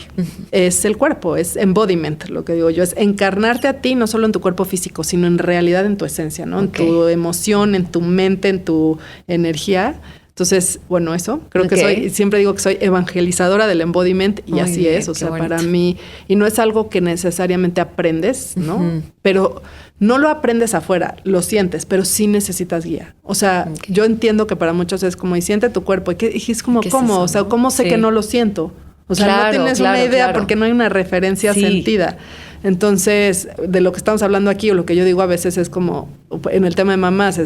es el cuerpo, es embodiment, lo que digo yo, es encarnarte a ti, no solo en tu cuerpo físico, sino en realidad en tu esencia, ¿no? En tu emoción, en tu mente, en tu energía. Entonces, bueno, eso, creo que siempre digo que soy evangelizadora del embodiment, y así es, o sea, para mí, y no es algo que necesariamente aprendes, ¿no? Pero no lo aprendes afuera, lo sientes, pero sí necesitas guía. O sea, yo entiendo que para muchos es como, y siente tu cuerpo, y es como, ¿cómo? O sea, ¿cómo sé que no lo siento? O sea, no tienes una idea porque no hay una referencia sentida. Entonces, de lo que estamos hablando aquí, o lo que yo digo a veces es como, en el tema de mamás,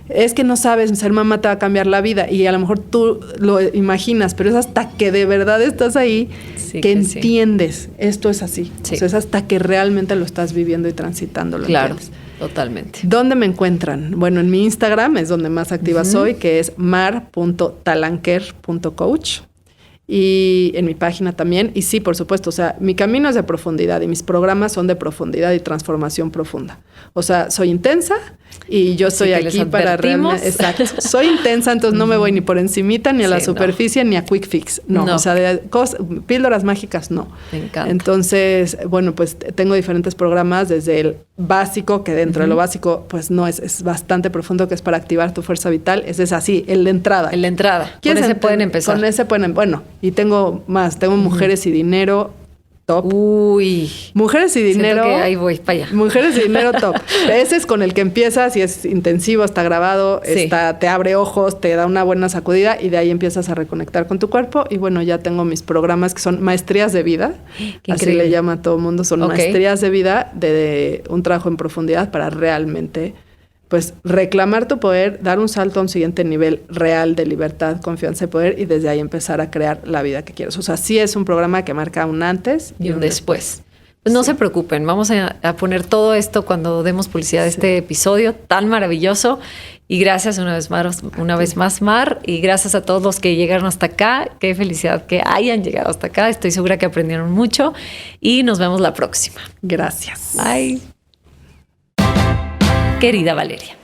es que no sabes, ser mamá te va a cambiar la vida, y a lo mejor tú lo imaginas, pero es hasta que de verdad estás ahí que entiendes, esto es así. O sea, es hasta que realmente lo estás viviendo y transitando, lo entiendes. Totalmente. ¿Dónde me encuentran? Bueno, en mi Instagram es donde más activa soy, que es mar.talanquer.coach. Y en mi página también. Y sí, por supuesto, o sea, mi camino es de profundidad y mis programas son de profundidad y transformación profunda. O sea, soy intensa y yo estoy aquí para realmente... Exacto. Soy intensa, entonces no me voy ni por encimita, ni a la superficie, ni a quick fix. No. O sea, de píldoras mágicas, no. Me encanta. Entonces, bueno, pues tengo diferentes programas, desde el básico, que dentro de lo básico, pues no es bastante profundo, que es para activar tu fuerza vital. Ese es así, el de entrada. El de entrada. Con ese pueden empezar. Con ese pueden, bueno, y tengo más. Tengo Mujeres y Dinero, top. Uy. Mujeres y Dinero. Que ahí voy para allá. Mujeres y Dinero, top. Ese es con el que empiezas y es intensivo, está grabado, te abre ojos, te da una buena sacudida y de ahí empiezas a reconectar con tu cuerpo. Y bueno, ya tengo mis programas que son maestrías de vida. Qué así increíble. Le llama a todo el mundo. Son maestrías de vida, de un trabajo en profundidad para realmente, pues, reclamar tu poder, dar un salto a un siguiente nivel real de libertad, confianza y poder, y desde ahí empezar a crear la vida que quieres. O sea, sí es un programa que marca un antes y un después. Pues no se preocupen, vamos a poner todo esto cuando demos publicidad de este episodio tan maravilloso. Y gracias una vez más, Mar, y gracias a todos los que llegaron hasta acá. Qué felicidad que hayan llegado hasta acá. Estoy segura que aprendieron mucho y nos vemos la próxima. Gracias. Bye. Querida Valeria.